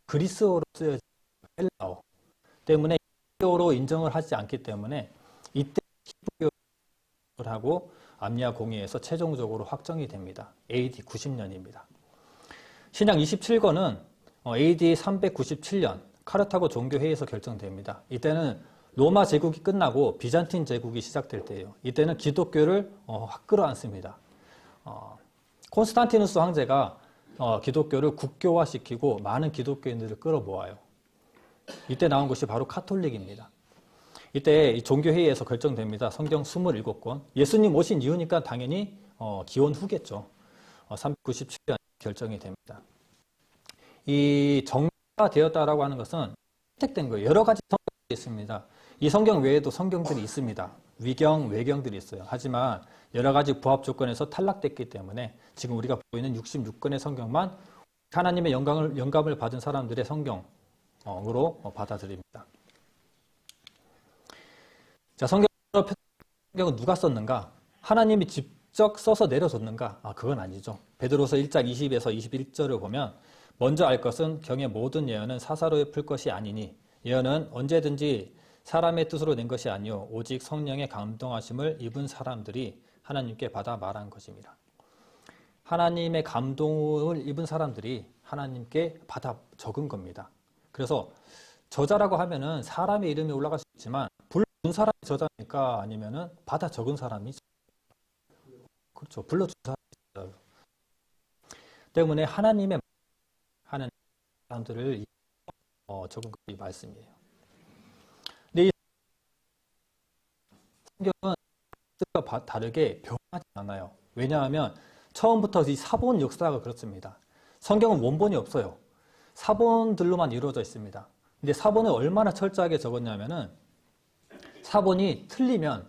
그리스어로 쓰여진 헬라어 때문에 히브리어로 인정을 하지 않기 때문에 이때 히브리어를 하고 암리아 공의에서 최종적으로 확정이 됩니다. AD 90년입니다. 신약 27권은 AD 397년 카르타고 종교회의에서 결정됩니다. 이때는 로마 제국이 끝나고 비잔틴 제국이 시작될 때예요. 이때는 기독교를 확 끌어안습니다. 콘스탄티누스 황제가 기독교를 국교화시키고 많은 기독교인들을 끌어모아요. 이때 나온 것이 바로 카톨릭입니다. 이때 이 종교회의에서 결정됩니다. 성경 27권. 예수님 오신 이후니까 당연히 기원 후겠죠. 397년 결정이 됩니다. 이 정리가 되었다라고 하는 것은 선택된 거예요. 여러 가지 성경이 있습니다. 이 성경 외에도 성경들이 있습니다. 위경, 외경들이 있어요. 하지만 여러 가지 부합 조건에서 탈락됐기 때문에 지금 우리가 보이는 66권의 성경만 하나님의 영감을 받은 사람들의 성경으로 받아들입니다. 자, 성경은 누가 썼는가? 하나님이 직접 써서 내려줬는가? 그건 아니죠. 베드로서 1장 20에서 21절을 보면 먼저 알 것은 경의 모든 예언은 사사로이 풀 것이 아니니 예언은 언제든지 사람의 뜻으로 낸 것이 아니요 오직 성령의 감동하심을 입은 사람들이 하나님께 받아 말한 것입니다. 하나님의 감동을 입은 사람들이 하나님께 받아 적은 겁니다. 그래서 저자라고 하면은 사람의 이름이 올라갈 수 있지만 불러준 사람이 저자니까 아니면은 받아 적은 사람이 그렇죠. 불러준 사람이 저자예요. 때문에 하나님의 하는 사람들을 적은 것이 말씀이에요. 근데 이 성경은 뜻과 다르게 변하지 않아요. 왜냐하면 처음부터 이 사본 역사가 그렇습니다. 성경은 원본이 없어요. 사본들로만 이루어져 있습니다. 근데 사본을 얼마나 철저하게 적었냐면은 사본이 틀리면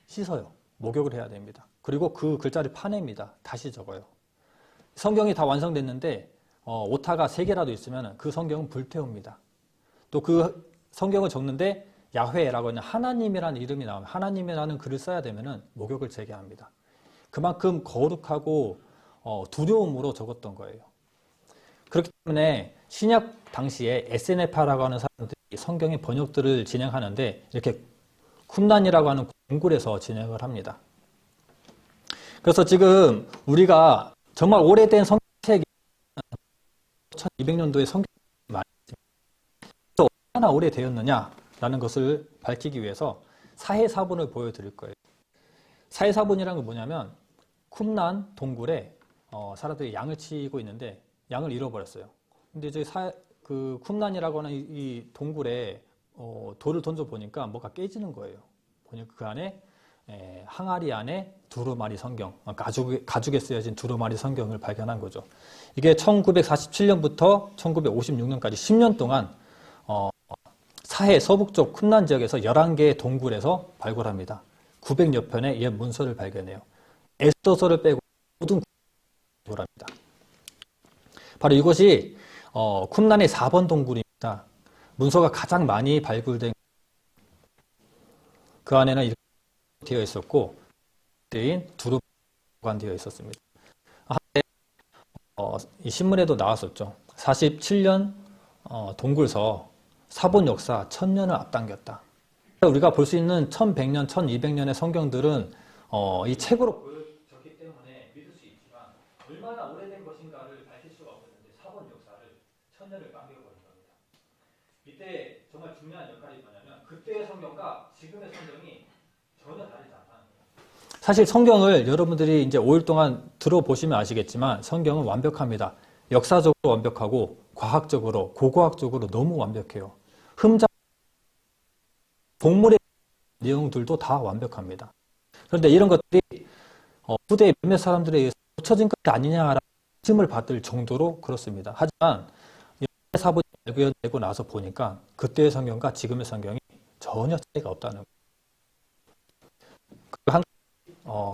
씻어요. 목욕을 해야 됩니다. 그리고 그 글자를 파냅니다. 다시 적어요. 성경이 다 완성됐는데 오타가 3개라도 있으면 그 성경은 불태웁니다. 또 그 성경을 적는데 야훼라고 하는 하나님이라는 이름이 나오면 하나님이라는 글을 써야 되면 목욕을 재개합니다. 그만큼 거룩하고 두려움으로 적었던 거예요. 그렇기 때문에 신약 당시에 SNF라고 하는 사람들이 성경의 번역들을 진행하는데 이렇게 쿰란이라고 하는 공굴에서 진행을 합니다. 그래서 지금 우리가 정말 오래된 성경책이 1200년도에 성경이 많이 있습니다. 얼마나 오래되었느냐라는 것을 밝히기 위해서 사해사본을 보여드릴 거예요. 사해사본이라는 건 뭐냐면 쿰란 동굴에 사람들이 양을 치고 있는데 양을 잃어버렸어요. 근데 이제 그 쿰란이라고 하는 이 동굴에 돌을 던져 보니까 뭐가 깨지는 거예요. 보니까 그 안에 항아리 안에 두루마리 성경, 가죽에 쓰여진 두루마리 성경을 발견한 거죠. 이게 1947년부터 1956년까지 10년 동안 사해 서북쪽 쿰란 지역에서 11개의 동굴에서 발굴합니다. 900여 편의 옛 문서를 발견해요. 에스더서를 빼고 모든 발굴합니다. 바로 이것이 쿰란의 4번 동굴입니다. 문서가 가장 많이 발굴된 그 안에는 이렇게 되어 있었고 대인 두루마리가 보관되어 있었습니다. 이 신문에도 나왔었죠. 47년 동굴서 사본 역사 1000년을 앞당겼다. 우리가 볼 수 있는 1100년, 1200년의 성경들은 이 책으로 보여졌기 때문에 믿을 수 있지만 얼마나 오래된 것인가를 밝힐 수가 없었는데 사본 역사를 1000년을 당겨버린 겁니다. 이때 정말 중요한 역할이 뭐냐면 그때의 성경과 지금의 성경이 전혀 다르지 않다는 거예요. 사실 성경을 여러분들이 이제 5일 동안 들어보시면 아시겠지만 성경은 완벽합니다. 역사적으로 완벽하고 과학적으로, 고고학적으로 너무 완벽해요. 동물의 내용들도 다 완벽합니다. 그런데 이런 것들이 후대 몇몇 사람들에 의해서 고쳐진 것이 아니냐라는 의심을 받을 정도로 그렇습니다. 하지만 사본이 발견되고 나서 보니까 그때의 성경과 지금의 성경이 전혀 차이가 없다는 거예요.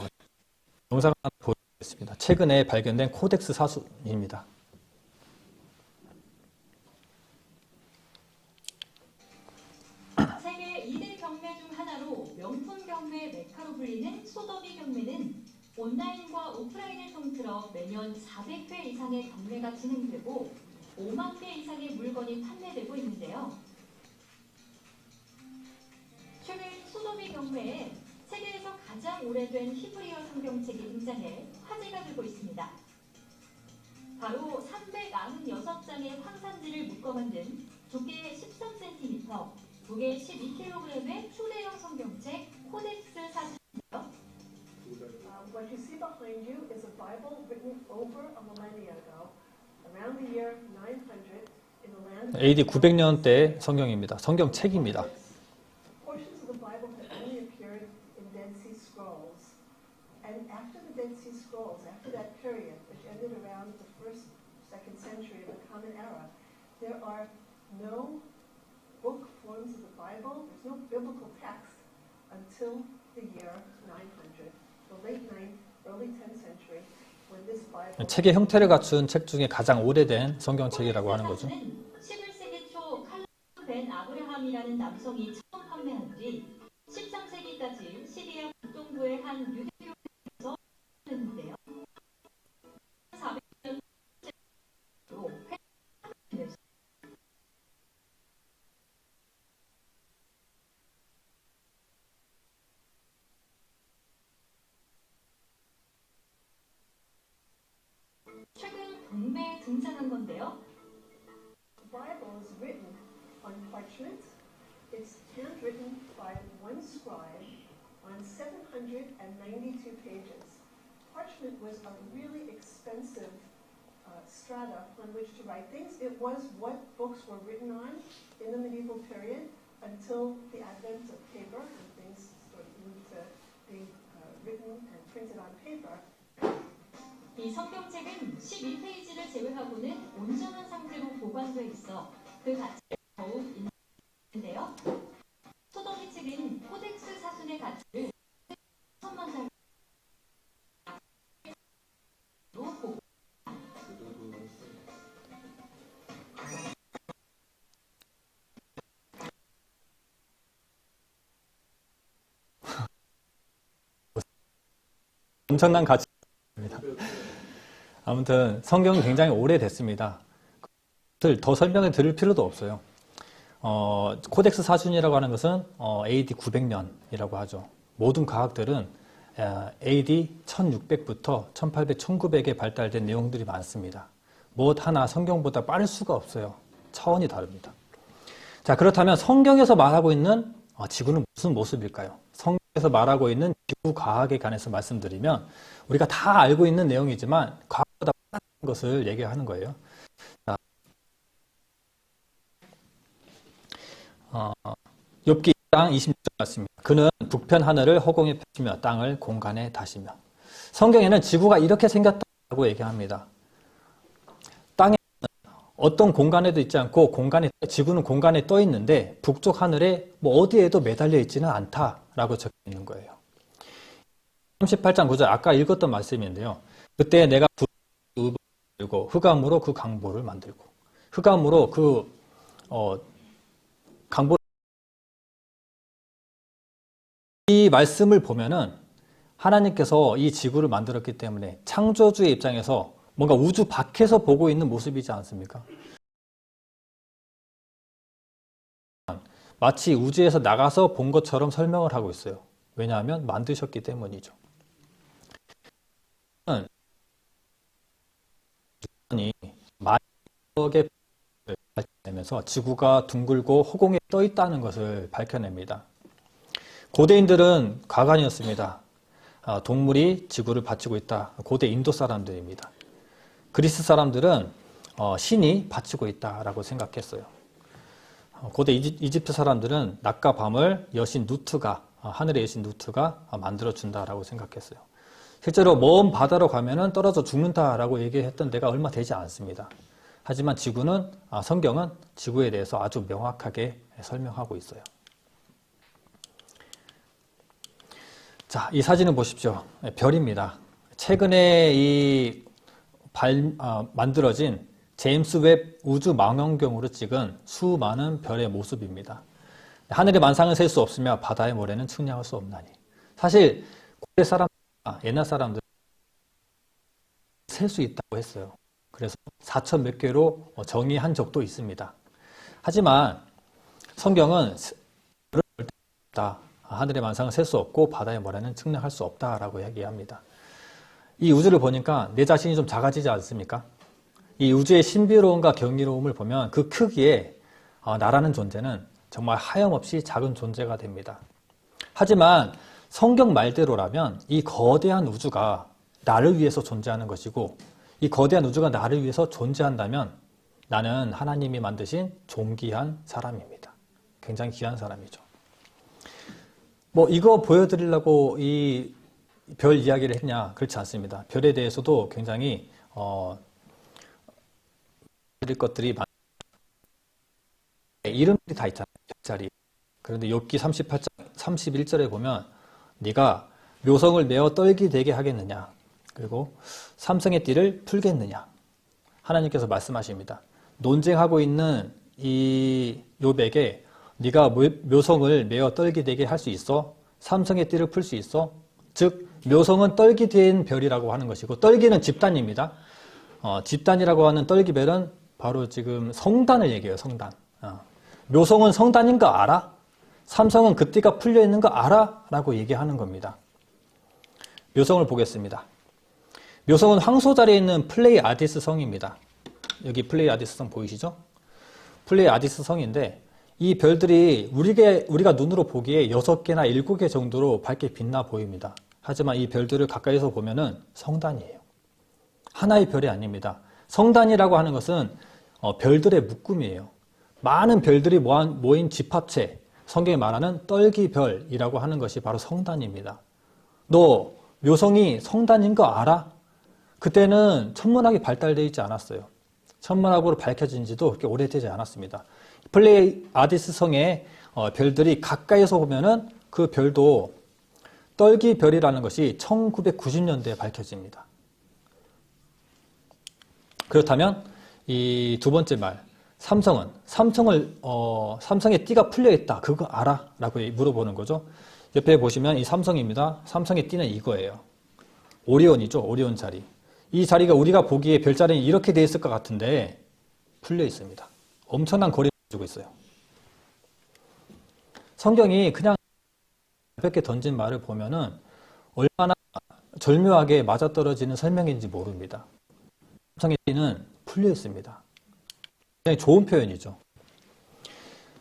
영상을 하나 보여드리겠습니다. 최근에 발견된 코덱스 사순입니다. 세계 2대 경매 중 하나로 명품 경매 메카로 불리는 소더비 경매는 온라인과 오프라인을 통틀어 매년 400회 이상의 경매가 진행되고 5만 개 이상의 물건이 판매되고 있는데요. 최근 소더비 경매에 세계에서 가장 오래된 히브리어 성경책이 등장해 화제가 되고 있습니다. 바로 396장의 황산지를 묶어 만든 두께 13cm, 무게 12kg의 초대형 성경책 코덱스 사진인데요. What you see behind you is a Bible written over a millennia ago, around the year 900 in the land of AD 900년대 성경입니다. 성경책입니다. Portions of the Bible had only appeared in Dead Sea Scrolls. And after the Dead Sea Scrolls, after that period, which ended around the 1st, 2nd century of the Common Era, there are no book forms of the Bible, there's no biblical text until the year 900, the late 9th, early 10th century, when this Bible... 책의 형태를 갖춘 책 중에 가장 오래된 성경책이라고 하는 거죠. 11세기 초 칼럼 벤 아브라함이라는 남성이 처음 판매한 뒤 13세기까지 시리아 북동부의 한 유대교회에서 했는데요. 400년으로 최근 동매에 등장한 건데요. The Bible is written on parchment. It's handwritten by one scribe on 792 pages. Parchment was a really expensive strata on which to write things. It was what books were written on in the medieval period until the advent of paper and things sort of moved to being written and printed on paper. 이 성경책은 11페이지를 제외하고는 온전한 상태로 보관돼 있어 그 가치를 더욱 인하는데요. 소더비 측은 코덱스 사순의 가치를 1,000만 달러로 보고 엄청난 가치입니다. 아무튼 성경은 굉장히 오래됐습니다. 더 설명을 드릴 필요도 없어요. 코덱스 사준이라고 하는 것은 AD 900년이라고 하죠. 모든 과학들은 AD 1600부터 1800, 1900에 발달된 내용들이 많습니다. 무엇 하나 성경보다 빠를 수가 없어요. 차원이 다릅니다. 자, 그렇다면 성경에서 말하고 있는 지구는 무슨 모습일까요? 성경에서 말하고 있는 지구 과학에 관해서 말씀드리면 우리가 다 알고 있는 내용이지만 과학보다 빠른 것을 얘기하는 거예요. 자, 욥기 2장 26절 말씀입니다. 그는 북편 하늘을 허공에 펼치며 땅을 공간에 다시며. 성경에는 지구가 이렇게 생겼다고 얘기합니다. 땅에 어떤 공간에도 있지 않고 지구는 공간에 떠 있는데 북쪽 하늘에 뭐 어디에도 매달려 있지는 않다라고 적혀 있는 거예요. 38장 9절 아까 읽었던 말씀인데요. 그때 내가 불을 들고 흑암으로 그 강보를 만들고 흑암으로 그 강보 이 말씀을 보면은 하나님께서 이 지구를 만들었기 때문에 창조주의 입장에서 뭔가 우주 밖에서 보고 있는 모습이지 않습니까? 마치 우주에서 나가서 본 것처럼 설명을 하고 있어요. 왜냐하면 만드셨기 때문이죠. 만역의 밝혀내면서 지구가 둥글고 허공에 떠 있다는 것을 밝혀냅니다. 고대인들은 과관이었습니다. 동물이 지구를 받치고 있다. 고대 인도 사람들입니다. 그리스 사람들은 신이 받치고 있다라고 생각했어요. 고대 이집트 사람들은 낮과 밤을 하늘의 여신 누트가 만들어준다라고 생각했어요. 실제로 먼 바다로 가면은 떨어져 죽는다라고 얘기했던 데가 얼마 되지 않습니다. 하지만 성경은 지구에 대해서 아주 명확하게 설명하고 있어요. 자, 이 사진을 보십시오. 별입니다. 최근에 만들어진 제임스 웹 우주 망원경으로 찍은 수많은 별의 모습입니다. 하늘의 만상을 셀 수 없으며 바다의 모래는 측량할 수 없나니. 사실 옛날 사람들 셀 수 있다고 했어요. 그래서 4천 몇 개로 정의한 적도 있습니다. 하지만 성경은 별을 볼 때 없다. 하늘의 만상을 셀 수 없고 바다의 모래는 측량할 수 없다라고 얘기합니다. 이 우주를 보니까 내 자신이 좀 작아지지 않습니까? 이 우주의 신비로움과 경이로움을 보면 그 크기에 나라는 존재는 정말 하염없이 작은 존재가 됩니다. 하지만 성경 말대로라면 이 거대한 우주가 나를 위해서 존재하는 것이고 이 거대한 우주가 나를 위해서 존재한다면 나는 하나님이 만드신 존귀한 사람입니다. 굉장히 귀한 사람이죠. 이거 보여드리려고 이 별 이야기를 했냐? 그렇지 않습니다. 별에 대해서도 굉장히 드릴 것들이 많아요. 이름들이 다 있잖아요. 별자리. 그런데 욥기 38장 31절에 보면 네가 묘성을 메어 떨기 되게 하겠느냐? 그리고 삼성의 띠를 풀겠느냐? 하나님께서 말씀하십니다. 논쟁하고 있는 이 욥에게 네가 묘성을 메어 떨기 되게 할 수 있어? 삼성의 띠를 풀 수 있어? 즉 묘성은 떨기 된 별이라고 하는 것이고 떨기는 집단입니다. 집단이라고 하는 떨기별은 바로 지금 성단을 얘기해요. 성단. 묘성은 성단인 거 알아? 삼성은 그 띠가 풀려 있는 거 알아? 라고 얘기하는 겁니다. 묘성을 보겠습니다. 묘성은 황소자리에 있는 플레이아디스 성입니다. 여기 플레이아디스 성 보이시죠? 플레이아디스 성인데 이 별들이 우리가 눈으로 보기에 6개나 7개 정도로 밝게 빛나 보입니다. 하지만 이 별들을 가까이서 보면은 성단이에요. 하나의 별이 아닙니다. 성단이라고 하는 것은 별들의 묶음이에요. 많은 별들이 모인 집합체, 성경이 말하는 떨기별이라고 하는 것이 바로 성단입니다. 너 묘성이 성단인 거 알아? 그때는 천문학이 발달되어 있지 않았어요. 천문학으로 밝혀진 지도 그렇게 오래되지 않았습니다. 플레이아디스 성의 별들이 가까이서 보면은 그 별도 떨기별이라는 것이 1990년대에 밝혀집니다. 그렇다면 이 두 번째 말, 삼성의 띠가 풀려 있다. 그거 알아? 라고 물어보는 거죠. 옆에 보시면 이 삼성입니다. 삼성의 띠는 이거예요. 오리온이죠. 오리온 자리. 이 자리가 우리가 보기에 별자리는 이렇게 돼 있을 것 같은데 풀려 있습니다. 엄청난 거리를 가지고 있어요. 성경이 그냥 가볍게 던진 말을 보면은 얼마나 절묘하게 맞아떨어지는 설명인지 모릅니다. 삼성의 띠는 풀려 있습니다. 굉장히 좋은 표현이죠.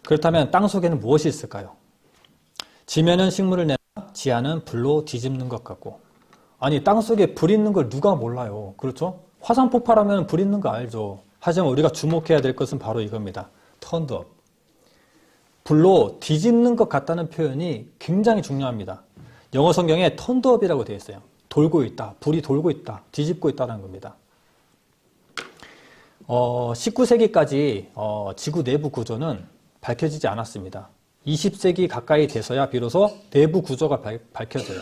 그렇다면 땅 속에는 무엇이 있을까요? 지면은 식물을 내나 지하는 불로 뒤집는 것 같고, 아니 땅 속에 불 있는 걸 누가 몰라요. 그렇죠? 화산 폭발하면 불 있는 거 알죠. 하지만 우리가 주목해야 될 것은 바로 이겁니다. turned up. 불로 뒤집는 것 같다는 표현이 굉장히 중요합니다. 영어 성경에 turned up이라고 되어 있어요. 돌고 있다. 불이 돌고 있다. 뒤집고 있다는 겁니다. 19세기까지 지구 내부 구조는 밝혀지지 않았습니다. 20세기 가까이 돼서야 비로소 내부 구조가 밝혀져요.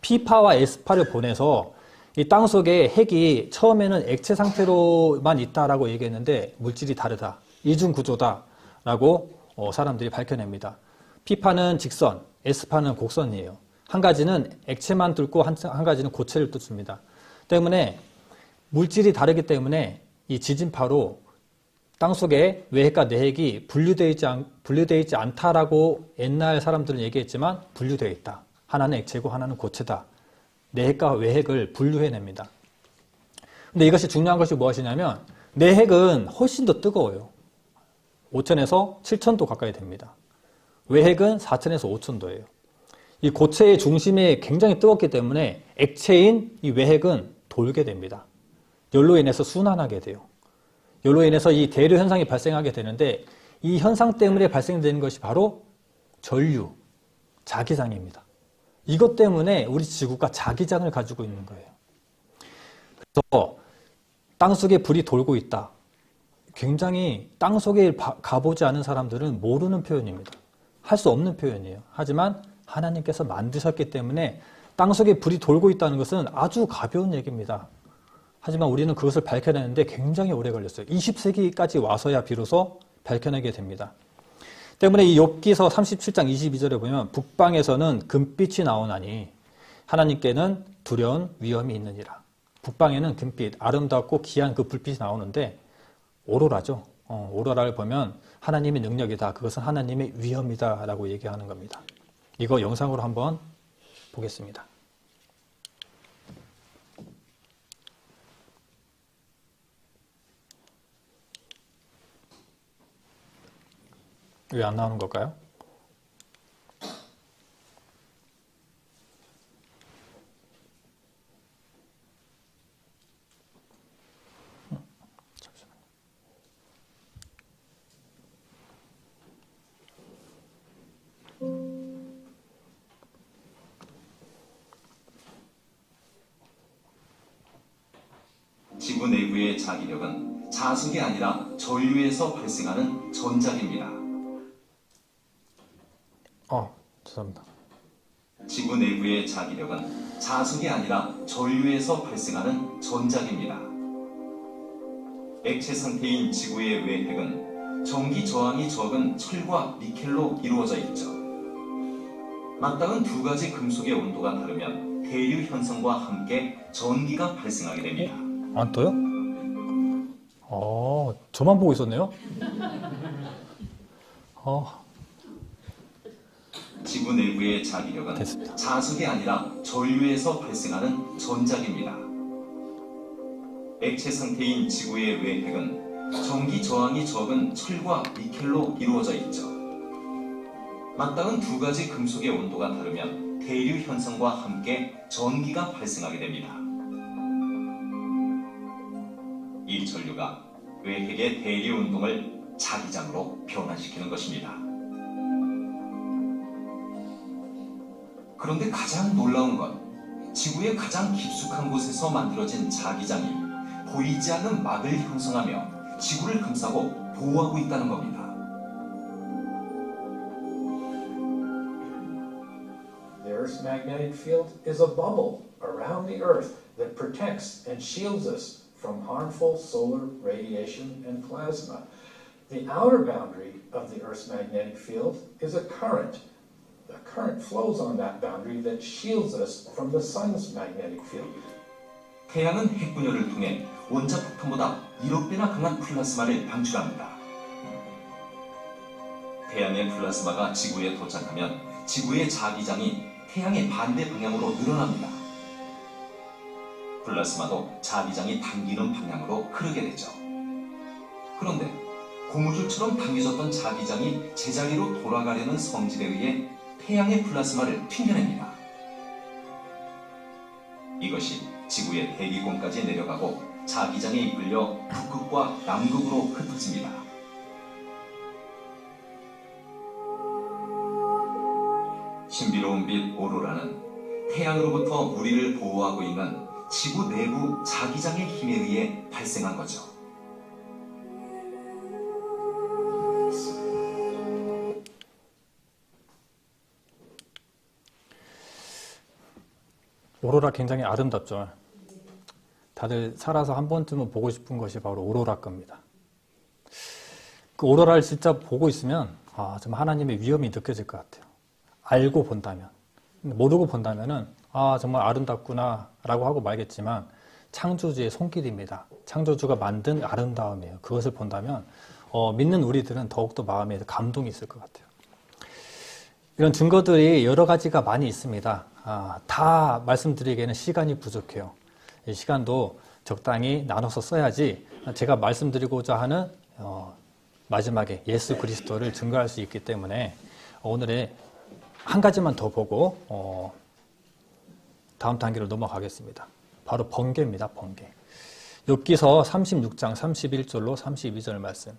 P파와 S파를 보내서 이 땅 속에 핵이 처음에는 액체 상태로만 있다라고 얘기했는데 물질이 다르다. 이중 구조다라고 사람들이 밝혀냅니다. P파는 직선, S파는 곡선이에요. 한 가지는 액체만 뚫고 한 가지는 고체를 뚫습니다. 때문에 물질이 다르기 때문에 이 지진파로 땅속에 외핵과 내핵이 분류되어 있지 않다라고 옛날 사람들은 얘기했지만 분류되어 있다. 하나는 액체고 하나는 고체다. 내핵과 외핵을 분류해냅니다. 근데 이것이 중요한 것이 무엇이냐면 내핵은 훨씬 더 뜨거워요. 5,000에서 7,000도 가까이 됩니다. 외핵은 4,000에서 5,000도예요. 이 고체의 중심이 굉장히 뜨겁기 때문에 액체인 이 외핵은 돌게 됩니다. 열로 인해서 순환하게 돼요. 열로 인해서 이 대류 현상이 발생하게 되는데 이 현상 때문에 발생되는 것이 바로 전류, 자기장입니다. 이것 때문에 우리 지구가 자기장을 가지고 있는 거예요. 그래서 땅속에 불이 돌고 있다. 굉장히 땅속에 가보지 않은 사람들은 모르는 표현입니다. 할 수 없는 표현이에요. 하지만 하나님께서 만드셨기 때문에 땅속에 불이 돌고 있다는 것은 아주 가벼운 얘기입니다. 하지만 우리는 그것을 밝혀내는데 굉장히 오래 걸렸어요. 20세기까지 와서야 비로소 밝혀내게 됩니다. 때문에 이 욥기서 37장 22절에 보면 북방에서는 금빛이 나오나니 하나님께는 두려운 위험이 있느니라. 북방에는 금빛, 아름답고 귀한 그 불빛이 나오는데 오로라죠. 오로라를 보면 하나님의 능력이다. 그것은 하나님의 위험이다 라고 얘기하는 겁니다. 이거 영상으로 한번 보겠습니다. 왜 안 나오는 걸까요? 잠시만요. 지구 내부의 자기력은 자석이 아니라 전류에서 발생하는 전작입니다. 죄송합니다. 지구 내부의 자기력은 자석이 아니라 전류에서 발생하는 전작입니다. 액체 상태인 지구의 외핵은 전기 저항이 적은 철과 니켈로 이루어져 있죠. 마땅한 두 가지 금속의 온도가 다르면 대류 현상과 함께 전기가 발생하게 됩니다. 안 떠요? 저만 보고 있었네요? 지구 내부의 자기력은 됐습니다. 자석이 아니라 전류에서 발생하는 전작입니다. 액체 상태인 지구의 외핵은 전기 저항이 적은 철과 니켈로 이루어져 있죠. 마땅한 두 가지 금속의 온도가 다르면 대류 현상과 함께 전기가 발생하게 됩니다. 이 전류가 외핵의 대류 운동을 자기장으로 변환시키는 것입니다. 그런데 가장 놀라운 건 지구의 가장 깊숙한 곳에서 만들어진 자기장이 보이지 않는 막을 형성하며 지구를 감싸고 보호하고 있다는 겁니다. The Earth's magnetic field is a bubble around the Earth that protects and shields us from harmful solar radiation and plasma. The outer boundary of the Earth's magnetic field is a current. The current flows on that boundary that shields us from the sun's magnetic field. 태양은 핵분열을 통해 원자 폭탄보다 1억 배나 강한 플라스마를 방출합니다. 태양의 플라스마가 지구에 도착하면 지구의 자기장이 태양의 반대 방향으로 늘어납니다. 플라스마도 자기장이 당기는 방향으로 흐르게 되죠. 그런데 고무줄처럼 당겨졌던 자기장이 제자리로 돌아가려는 성질에 의해 태양의 플라스마를 튕겨냅니다. 이것이 지구의 대기권까지 내려가고 자기장에 이끌려 북극과 남극으로 흩어집니다. 신비로운 빛 오로라는 태양으로부터 우리를 보호하고 있는 지구 내부 자기장의 힘에 의해 발생한 거죠. 오로라 굉장히 아름답죠. 다들 살아서 한 번쯤은 보고 싶은 것이 바로 오로라 겁니다. 그 오로라를 진짜 보고 있으면 좀 하나님의 위엄이 느껴질 것 같아요. 알고 본다면. 모르고 본다면은 정말 아름답구나 라고 하고 말겠지만 창조주의 손길입니다. 창조주가 만든 아름다움이에요. 그것을 본다면 믿는 우리들은 더욱더 마음에 감동이 있을 것 같아요. 이런 증거들이 여러 가지가 많이 있습니다. 다 말씀드리기에는 시간이 부족해요. 이 시간도 적당히 나눠서 써야지 제가 말씀드리고자 하는 마지막에 예수 그리스도를 증거할 수 있기 때문에 오늘의 한 가지만 더 보고 다음 단계로 넘어가겠습니다. 바로 번개입니다. 번개. 욥기서 36장 31절로 32절 말씀.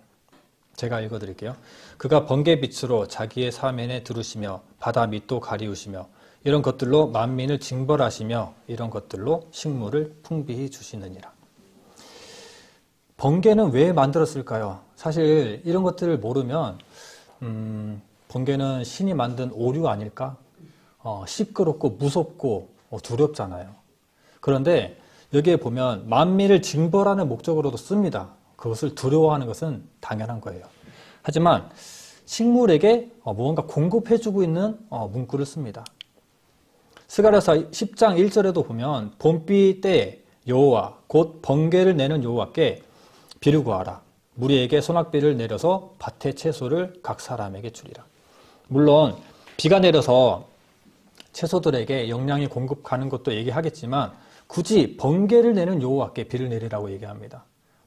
제가 읽어드릴게요. 그가 번개빛으로 자기의 사면에 두르시며 바다 밑도 가리우시며 이런 것들로 만민을 징벌하시며 이런 것들로 식물을 풍비히 주시느니라. 번개는 왜 만들었을까요? 사실 이런 것들을 모르면 번개는 신이 만든 오류 아닐까? 시끄럽고 무섭고 두렵잖아요. 그런데 여기에 보면 만민을 징벌하는 목적으로도 씁니다. 그것을 두려워하는 것은 당연한 거예요. 하지만 식물에게 무언가 공급해주고 있는 문구를 씁니다. 스가랴서 10장 1절에도 보면 봄비 때에 여호와 곧 번개를 내는 여호와께 비를 구하라. 무리에게 소낙비를 내려서 밭의 채소를 각 사람에게 주리라. 물론 비가 내려서 채소들에게 영양이 공급하는 것도 얘기하겠지만 굳이 번개를 내는 여호와께 비를 내리라고 얘기합니다.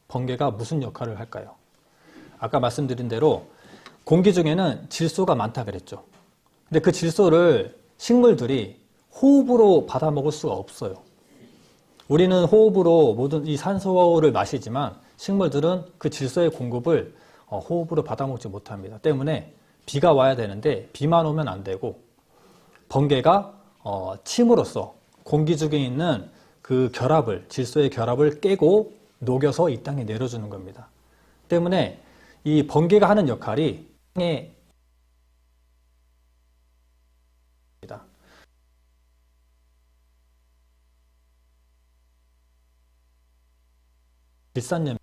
번개가 무슨 역할을 할까요? 아까 말씀드린 대로 공기 중에는 질소가 많다 그랬죠. 근데 그 질소를 식물들이 호흡으로 받아먹을 수가 없어요. 우리는 호흡으로 모든 이 산소를 마시지만 식물들은 그 질소의 공급을 호흡으로 받아먹지 못합니다. 때문에 비가 와야 되는데 비만 오면 안 되고 번개가 침으로써 공기 중에 있는 그 결합을, 질소의 결합을 깨고 녹여서 이 땅에 내려주는 겁니다. 때문에 이 번개가 하는 역할이 땅에 일산염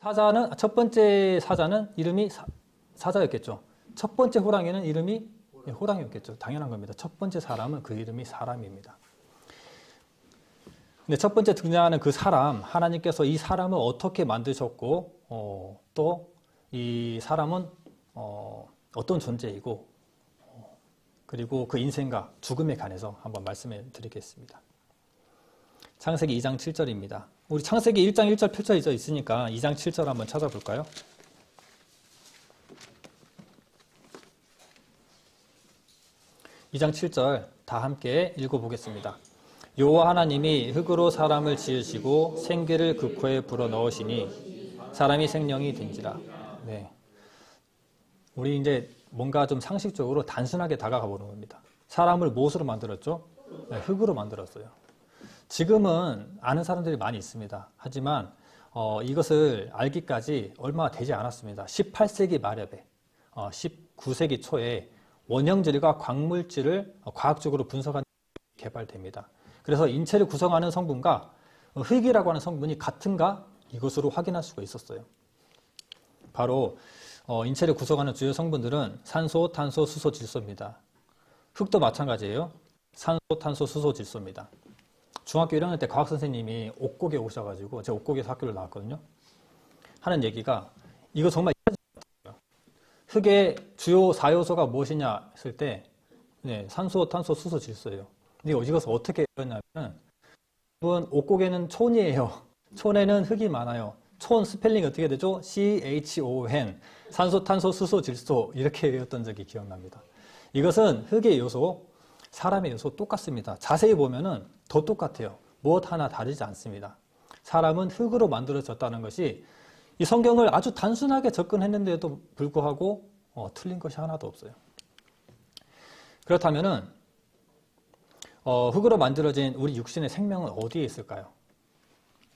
사자는 첫 번째 사자는 이름이 사자였겠죠. 첫 번째 호랑이는 이름이 호랑이였겠죠. 당연한 겁니다. 첫 번째 사람은 그 이름이 사람입니다. 근데 첫 번째 등장하는 그 사람, 하나님께서 이 사람을 어떻게 만드셨고 또 이 사람은 어떤 존재이고 그리고 그 인생과 죽음에 관해서 한번 말씀해 드리겠습니다. 창세기 2장 7절입니다. 우리 창세기 1장 1절 펼쳐져 있으니까 2장 7절 한번 찾아볼까요? 2장 7절 다 함께 읽어보겠습니다. 여호와 하나님이 흙으로 사람을 지으시고 생기를 그 코에 불어넣으시니 사람이 생명이 된지라. 네. 우리 이제 뭔가 좀 상식적으로 단순하게 다가가 보는 겁니다. 사람을 무엇으로 만들었죠? 네, 흙으로 만들었어요. 지금은 아는 사람들이 많이 있습니다. 하지만 이것을 알기까지 얼마 되지 않았습니다. 18세기 말엽에 19세기 초에 원형질과 광물질을 과학적으로 분석한 개발됩니다. 그래서 인체를 구성하는 성분과 흙이라고 하는 성분이 같은가 이것으로 확인할 수가 있었어요. 바로 인체를 구성하는 주요 성분들은 산소, 탄소, 수소, 질소입니다. 흙도 마찬가지예요. 산소, 탄소, 수소, 질소입니다. 중학교 1학년 때 과학 선생님이 옥곡에 오셔가지고 제가 옥곡에서 학교를 나왔거든요. 하는 얘기가 이거 정말 흙의 주요 4요소가 무엇이냐 했을 때 산소, 탄소, 수소, 질소예요. 근데 이것을 어떻게 했냐면 옥곡에는 촌이에요. 촌에는 흙이 많아요. 촌 스펠링이 어떻게 되죠? CHON 산소, 탄소, 수소, 질소 이렇게 외웠던 적이 기억납니다. 이것은 흙의 요소, 사람의 요소 똑같습니다. 자세히 보면은 더 똑같아요. 무엇 하나 다르지 않습니다. 사람은 흙으로 만들어졌다는 것이 이 성경을 아주 단순하게 접근했는데도 불구하고 틀린 것이 하나도 없어요. 그렇다면은 흙으로 만들어진 우리 육신의 생명은 어디에 있을까요?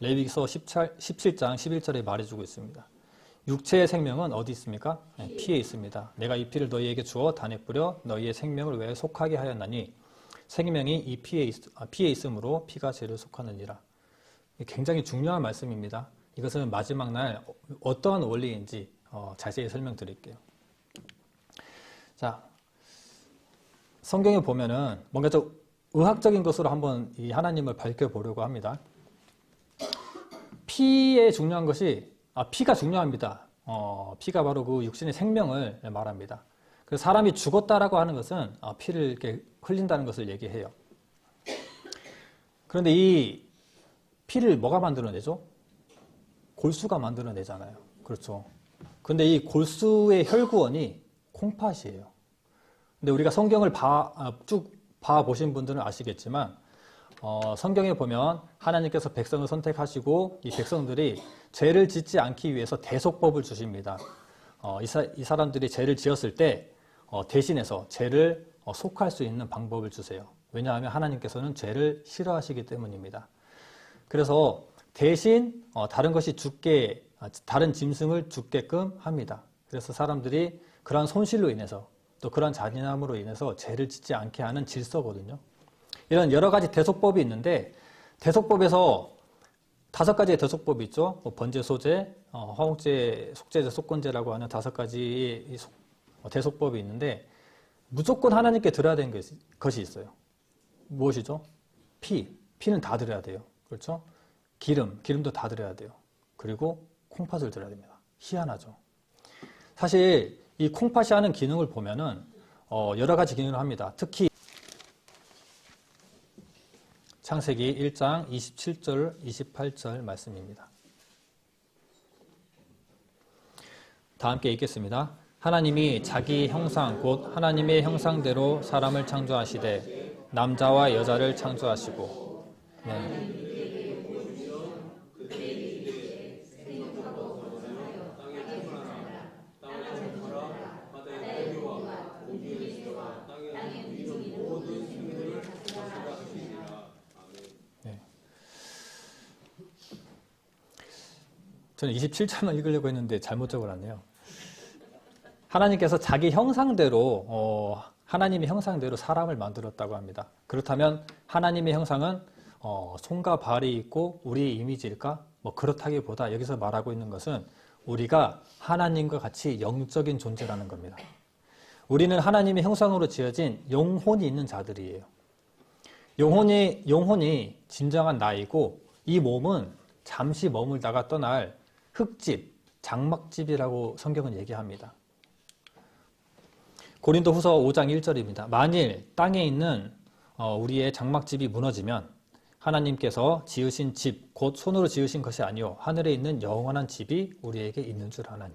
레위기서 17장 11절에 말해주고 있습니다. 육체의 생명은 어디 있습니까? 피에 있습니다. 내가 이 피를 너희에게 주어 단에 뿌려 너희의 생명을 왜 속하게 하였나니 생명이 이 피에 있으므로 피가 죄를 속하느니라. 굉장히 중요한 말씀입니다. 이것은 마지막 날 어떠한 원리인지 자세히 설명드릴게요. 자, 성경에 보면은 뭔가 좀 의학적인 것으로 한번 이 하나님을 밝혀보려고 합니다. 피에 중요한 것이, 피가 중요합니다. 피가 바로 그 육신의 생명을 말합니다. 그래서 사람이 죽었다라고 하는 것은 피를 이렇게 흘린다는 것을 얘기해요. 그런데 이 피를 뭐가 만들어내죠? 골수가 만들어내잖아요. 그렇죠. 근데 이 골수의 혈구원이 콩팥이에요. 근데 우리가 성경을 쭉 봐보신 분들은 아시겠지만, 성경에 보면 하나님께서 백성을 선택하시고 이 백성들이 죄를 짓지 않기 위해서 대속법을 주십니다. 이 사람들이 죄를 지었을 때 대신해서 죄를 속할 수 있는 방법을 주세요. 왜냐하면 하나님께서는 죄를 싫어하시기 때문입니다. 그래서 대신 다른 것이 죽게, 다른 짐승을 죽게끔 합니다. 그래서 사람들이 그러한 손실로 인해서 또 그러한 잔인함으로 인해서 죄를 짓지 않게 하는 질서거든요. 이런 여러 가지 대속법이 있는데 대속법에서 5가지의 대속법이 있죠. 번제, 소제, 화목제, 속죄제, 속건제라고 하는 5가지의 대속법이 있는데 무조건 하나님께 드려야 되는 것이 있어요. 무엇이죠? 피는 다 드려야 돼요. 그렇죠? 기름도 다 드려야 돼요. 그리고 콩팥을 드려야 됩니다. 희한하죠. 사실 이 콩팥이 하는 기능을 보면은 여러 가지 기능을 합니다. 특히 창세기 1장 27절, 28절 말씀입니다. 다 함께 읽겠습니다. 하나님이 자기 형상 곧 하나님의 형상대로 사람을 창조하시되 남자와 여자를 창조하시고. 네. 저는 27절만 읽으려고 했는데 잘못 적어놨네요. 하나님께서 자기 형상대로 하나님의 형상대로 사람을 만들었다고 합니다. 그렇다면 하나님의 형상은 손과 발이 있고 우리의 이미지일까? 뭐 그렇다기보다 여기서 말하고 있는 것은 우리가 하나님과 같이 영적인 존재라는 겁니다. 우리는 하나님의 형상으로 지어진 영혼이 있는 자들이에요. 영혼이 진정한 나이고 이 몸은 잠시 머물다가 떠날 흙집, 장막집이라고 성경은 얘기합니다. 고린도후서 5장 1절입니다. 만일 땅에 있는 우리의 장막집이 무너지면 하나님께서 지으신 집, 곧 손으로 지으신 것이 아니요 하늘에 있는 영원한 집이 우리에게 있는 줄 아나니.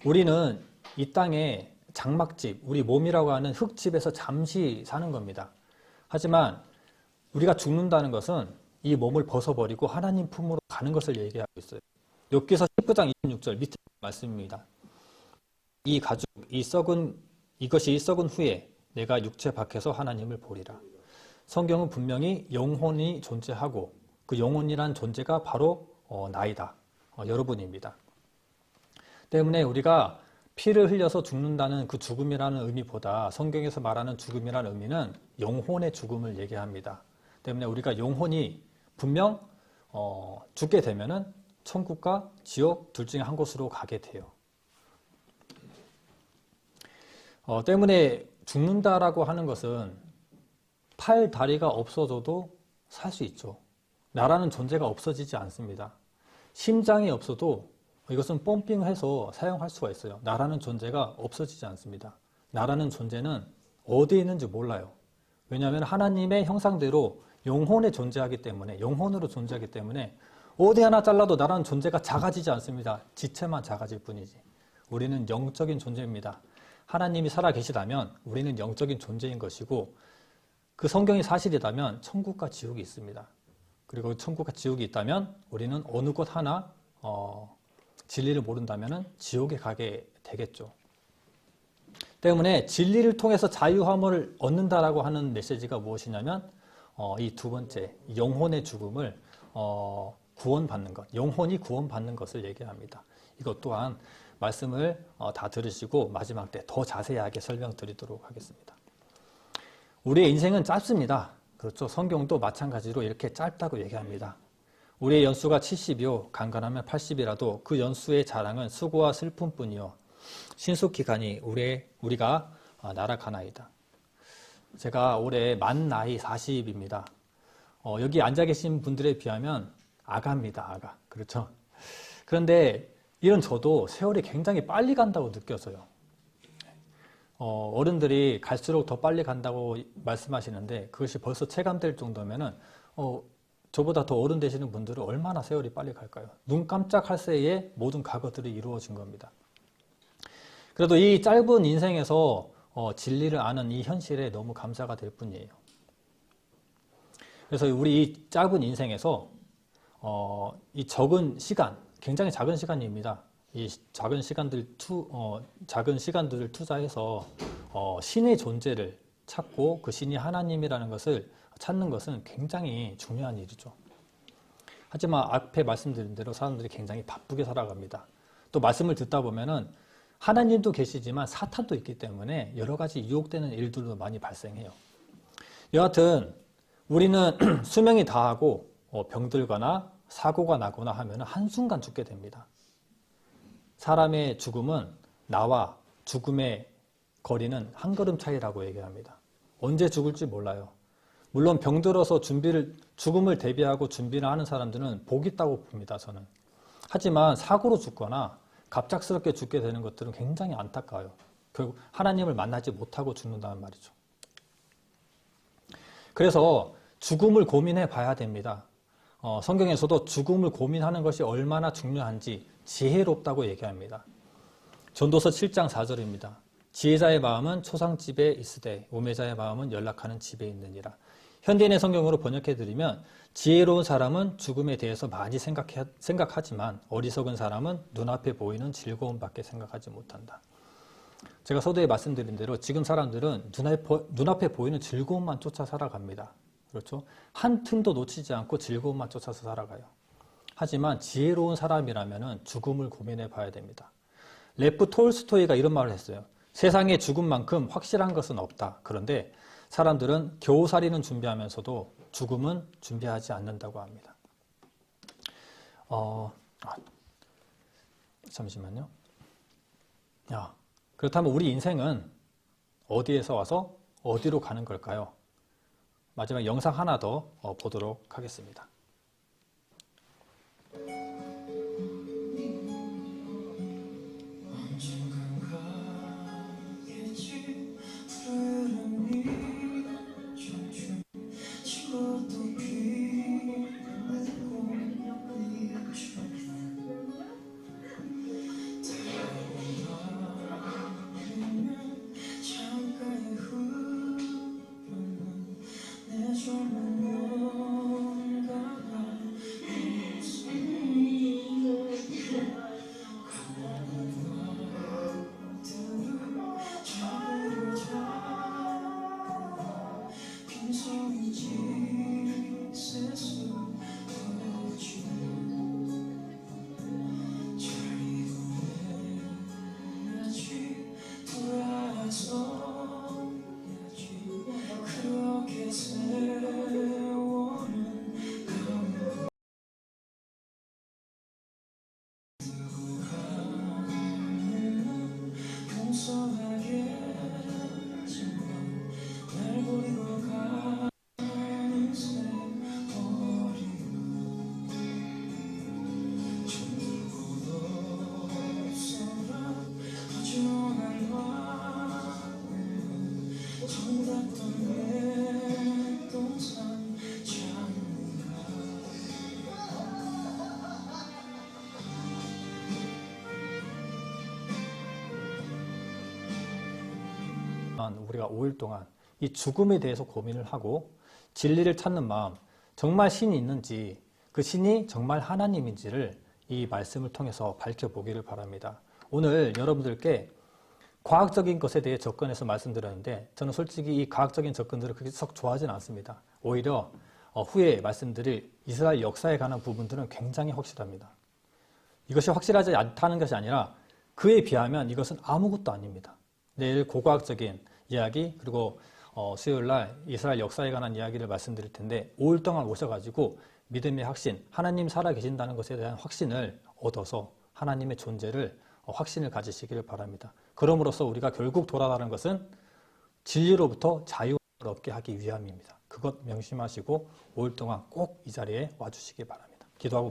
우리는 이 땅에 장막집, 우리 몸이라고 하는 흙집에서 잠시 사는 겁니다. 하지만 우리가 죽는다는 것은 이 몸을 벗어버리고 하나님 품으로 가는 것을 얘기하고 있어요. 욥기서 19장 26절 밑에 말씀입니다. 이 가죽, 이것이 썩은 후에 내가 육체 밖에서 하나님을 보리라. 성경은 분명히 영혼이 존재하고 그 영혼이란 존재가 바로 나이다. 여러분입니다. 때문에 우리가 피를 흘려서 죽는다는 그 죽음이라는 의미보다 성경에서 말하는 죽음이라는 의미는 영혼의 죽음을 얘기합니다. 때문에 우리가 영혼이 분명 죽게 되면은 천국과 지옥 둘 중에 한 곳으로 가게 돼요. 때문에 죽는다라고 하는 것은 팔, 다리가 없어져도 살 수 있죠. 나라는 존재가 없어지지 않습니다. 심장이 없어도 이것은 펌핑해서 사용할 수가 있어요. 나라는 존재가 없어지지 않습니다. 나라는 존재는 어디에 있는지 몰라요. 왜냐하면 하나님의 형상대로 영혼에 존재하기 때문에, 영혼으로 존재하기 때문에 어디 하나 잘라도 나라는 존재가 작아지지 않습니다. 지체만 작아질 뿐이지. 우리는 영적인 존재입니다. 하나님이 살아계시다면 우리는 영적인 존재인 것이고 그 성경이 사실이라면 천국과 지옥이 있습니다. 그리고 천국과 지옥이 있다면 우리는 어느 곳 하나 진리를 모른다면 지옥에 가게 되겠죠. 때문에 진리를 통해서 자유함을 얻는다라고 하는 메시지가 무엇이냐면 이 두 번째, 영혼의 죽음을 구원받는 것, 영혼이 구원받는 것을 얘기합니다. 이것 또한 말씀을 다 들으시고 마지막 때 더 자세하게 설명드리도록 하겠습니다. 우리의 인생은 짧습니다. 그렇죠. 성경도 마찬가지로 이렇게 짧다고 얘기합니다. 우리의 연수가 70이요 강건하면 80이라도 그 연수의 자랑은 수고와 슬픔뿐이요 신속히 가니 우리가 날아가나이다. 제가 올해 만 나이 40입니다. 여기 앉아 계신 분들에 비하면 아가입니다. 아가. 그렇죠. 그런데 이런 저도 세월이 굉장히 빨리 간다고 느껴져요. 어른들이 갈수록 더 빨리 간다고 말씀하시는데 그것이 벌써 체감될 정도면은 저보다 더 어른 되시는 분들은 얼마나 세월이 빨리 갈까요? 눈 깜짝할 새에 모든 과거들이 이루어진 겁니다. 그래도 이 짧은 인생에서 진리를 아는 이 현실에 너무 감사가 될 뿐이에요. 그래서 우리 이 짧은 인생에서 이 적은 시간, 굉장히 작은 시간입니다. 이 작은 시간들을 투자해서 신의 존재를 찾고 그 신이 하나님이라는 것을 찾는 것은 굉장히 중요한 일이죠. 하지만 앞에 말씀드린 대로 사람들이 굉장히 바쁘게 살아갑니다. 또 말씀을 듣다 보면은 하나님도 계시지만 사탄도 있기 때문에 여러 가지 유혹되는 일들도 많이 발생해요. 여하튼 우리는 수명이 다하고 병들거나 사고가 나거나 하면 한순간 죽게 됩니다. 사람의 죽음은 나와 죽음의 거리는 한 걸음 차이라고 얘기합니다. 언제 죽을지 몰라요. 물론 병들어서 죽음을 대비하고 준비를 하는 사람들은 복 있다고 봅니다. 저는. 하지만 사고로 죽거나 갑작스럽게 죽게 되는 것들은 굉장히 안타까워요. 결국 하나님을 만나지 못하고 죽는다는 말이죠. 그래서 죽음을 고민해 봐야 됩니다. 성경에서도 죽음을 고민하는 것이 얼마나 중요한지 지혜롭다고 얘기합니다. 전도서 7장 4절입니다. 지혜자의 마음은 초상집에 있으되 우매자의 마음은 연락하는 집에 있느니라. 현대인의 성경으로 번역해드리면 지혜로운 사람은 죽음에 대해서 많이 생각하지만 어리석은 사람은 눈앞에 보이는 즐거움밖에 생각하지 못한다. 제가 서두에 말씀드린 대로 지금 사람들은 눈앞에 보이는 즐거움만 쫓아 살아갑니다. 그렇죠? 한 틈도 놓치지 않고 즐거움만 쫓아서 살아가요. 하지만 지혜로운 사람이라면 죽음을 고민해 봐야 됩니다. 레프 톨스토이가 이런 말을 했어요. 세상에 죽음만큼 확실한 것은 없다. 그런데 사람들은 겨우살이는 준비하면서도 죽음은 준비하지 않는다고 합니다. 잠시만요. 그렇다면 우리 인생은 어디에서 와서 어디로 가는 걸까요? 마지막 영상 하나 더 보도록 하겠습니다. 우리가 5일 동안 이 죽음에 대해서 고민을 하고 진리를 찾는 마음, 정말 신이 있는지 그 신이 정말 하나님인지를 이 말씀을 통해서 밝혀보기를 바랍니다. 오늘 여러분들께 과학적인 것에 대해 접근해서 말씀드렸는데 저는 솔직히 이 과학적인 접근들을 그렇게 썩 좋아하지는 않습니다. 오히려 후에 말씀드릴 이스라엘 역사에 관한 부분들은 굉장히 확실합니다. 이것이 확실하지 않다는 것이 아니라 그에 비하면 이것은 아무것도 아닙니다. 내일 고고학적인 이야기 그리고 수요일날 이스라엘 역사에 관한 이야기를 말씀드릴 텐데 5일 동안 오셔가지고 믿음의 확신, 하나님 살아계신다는 것에 대한 확신을 얻어서 하나님의 존재를 확신을 가지시기를 바랍니다. 그럼으로써 우리가 결국 돌아가는 것은 진리로부터 자유를 얻게 하기 위함입니다. 그것 명심하시고 5일 동안 꼭 이 자리에 와주시기 바랍니다. 기도하고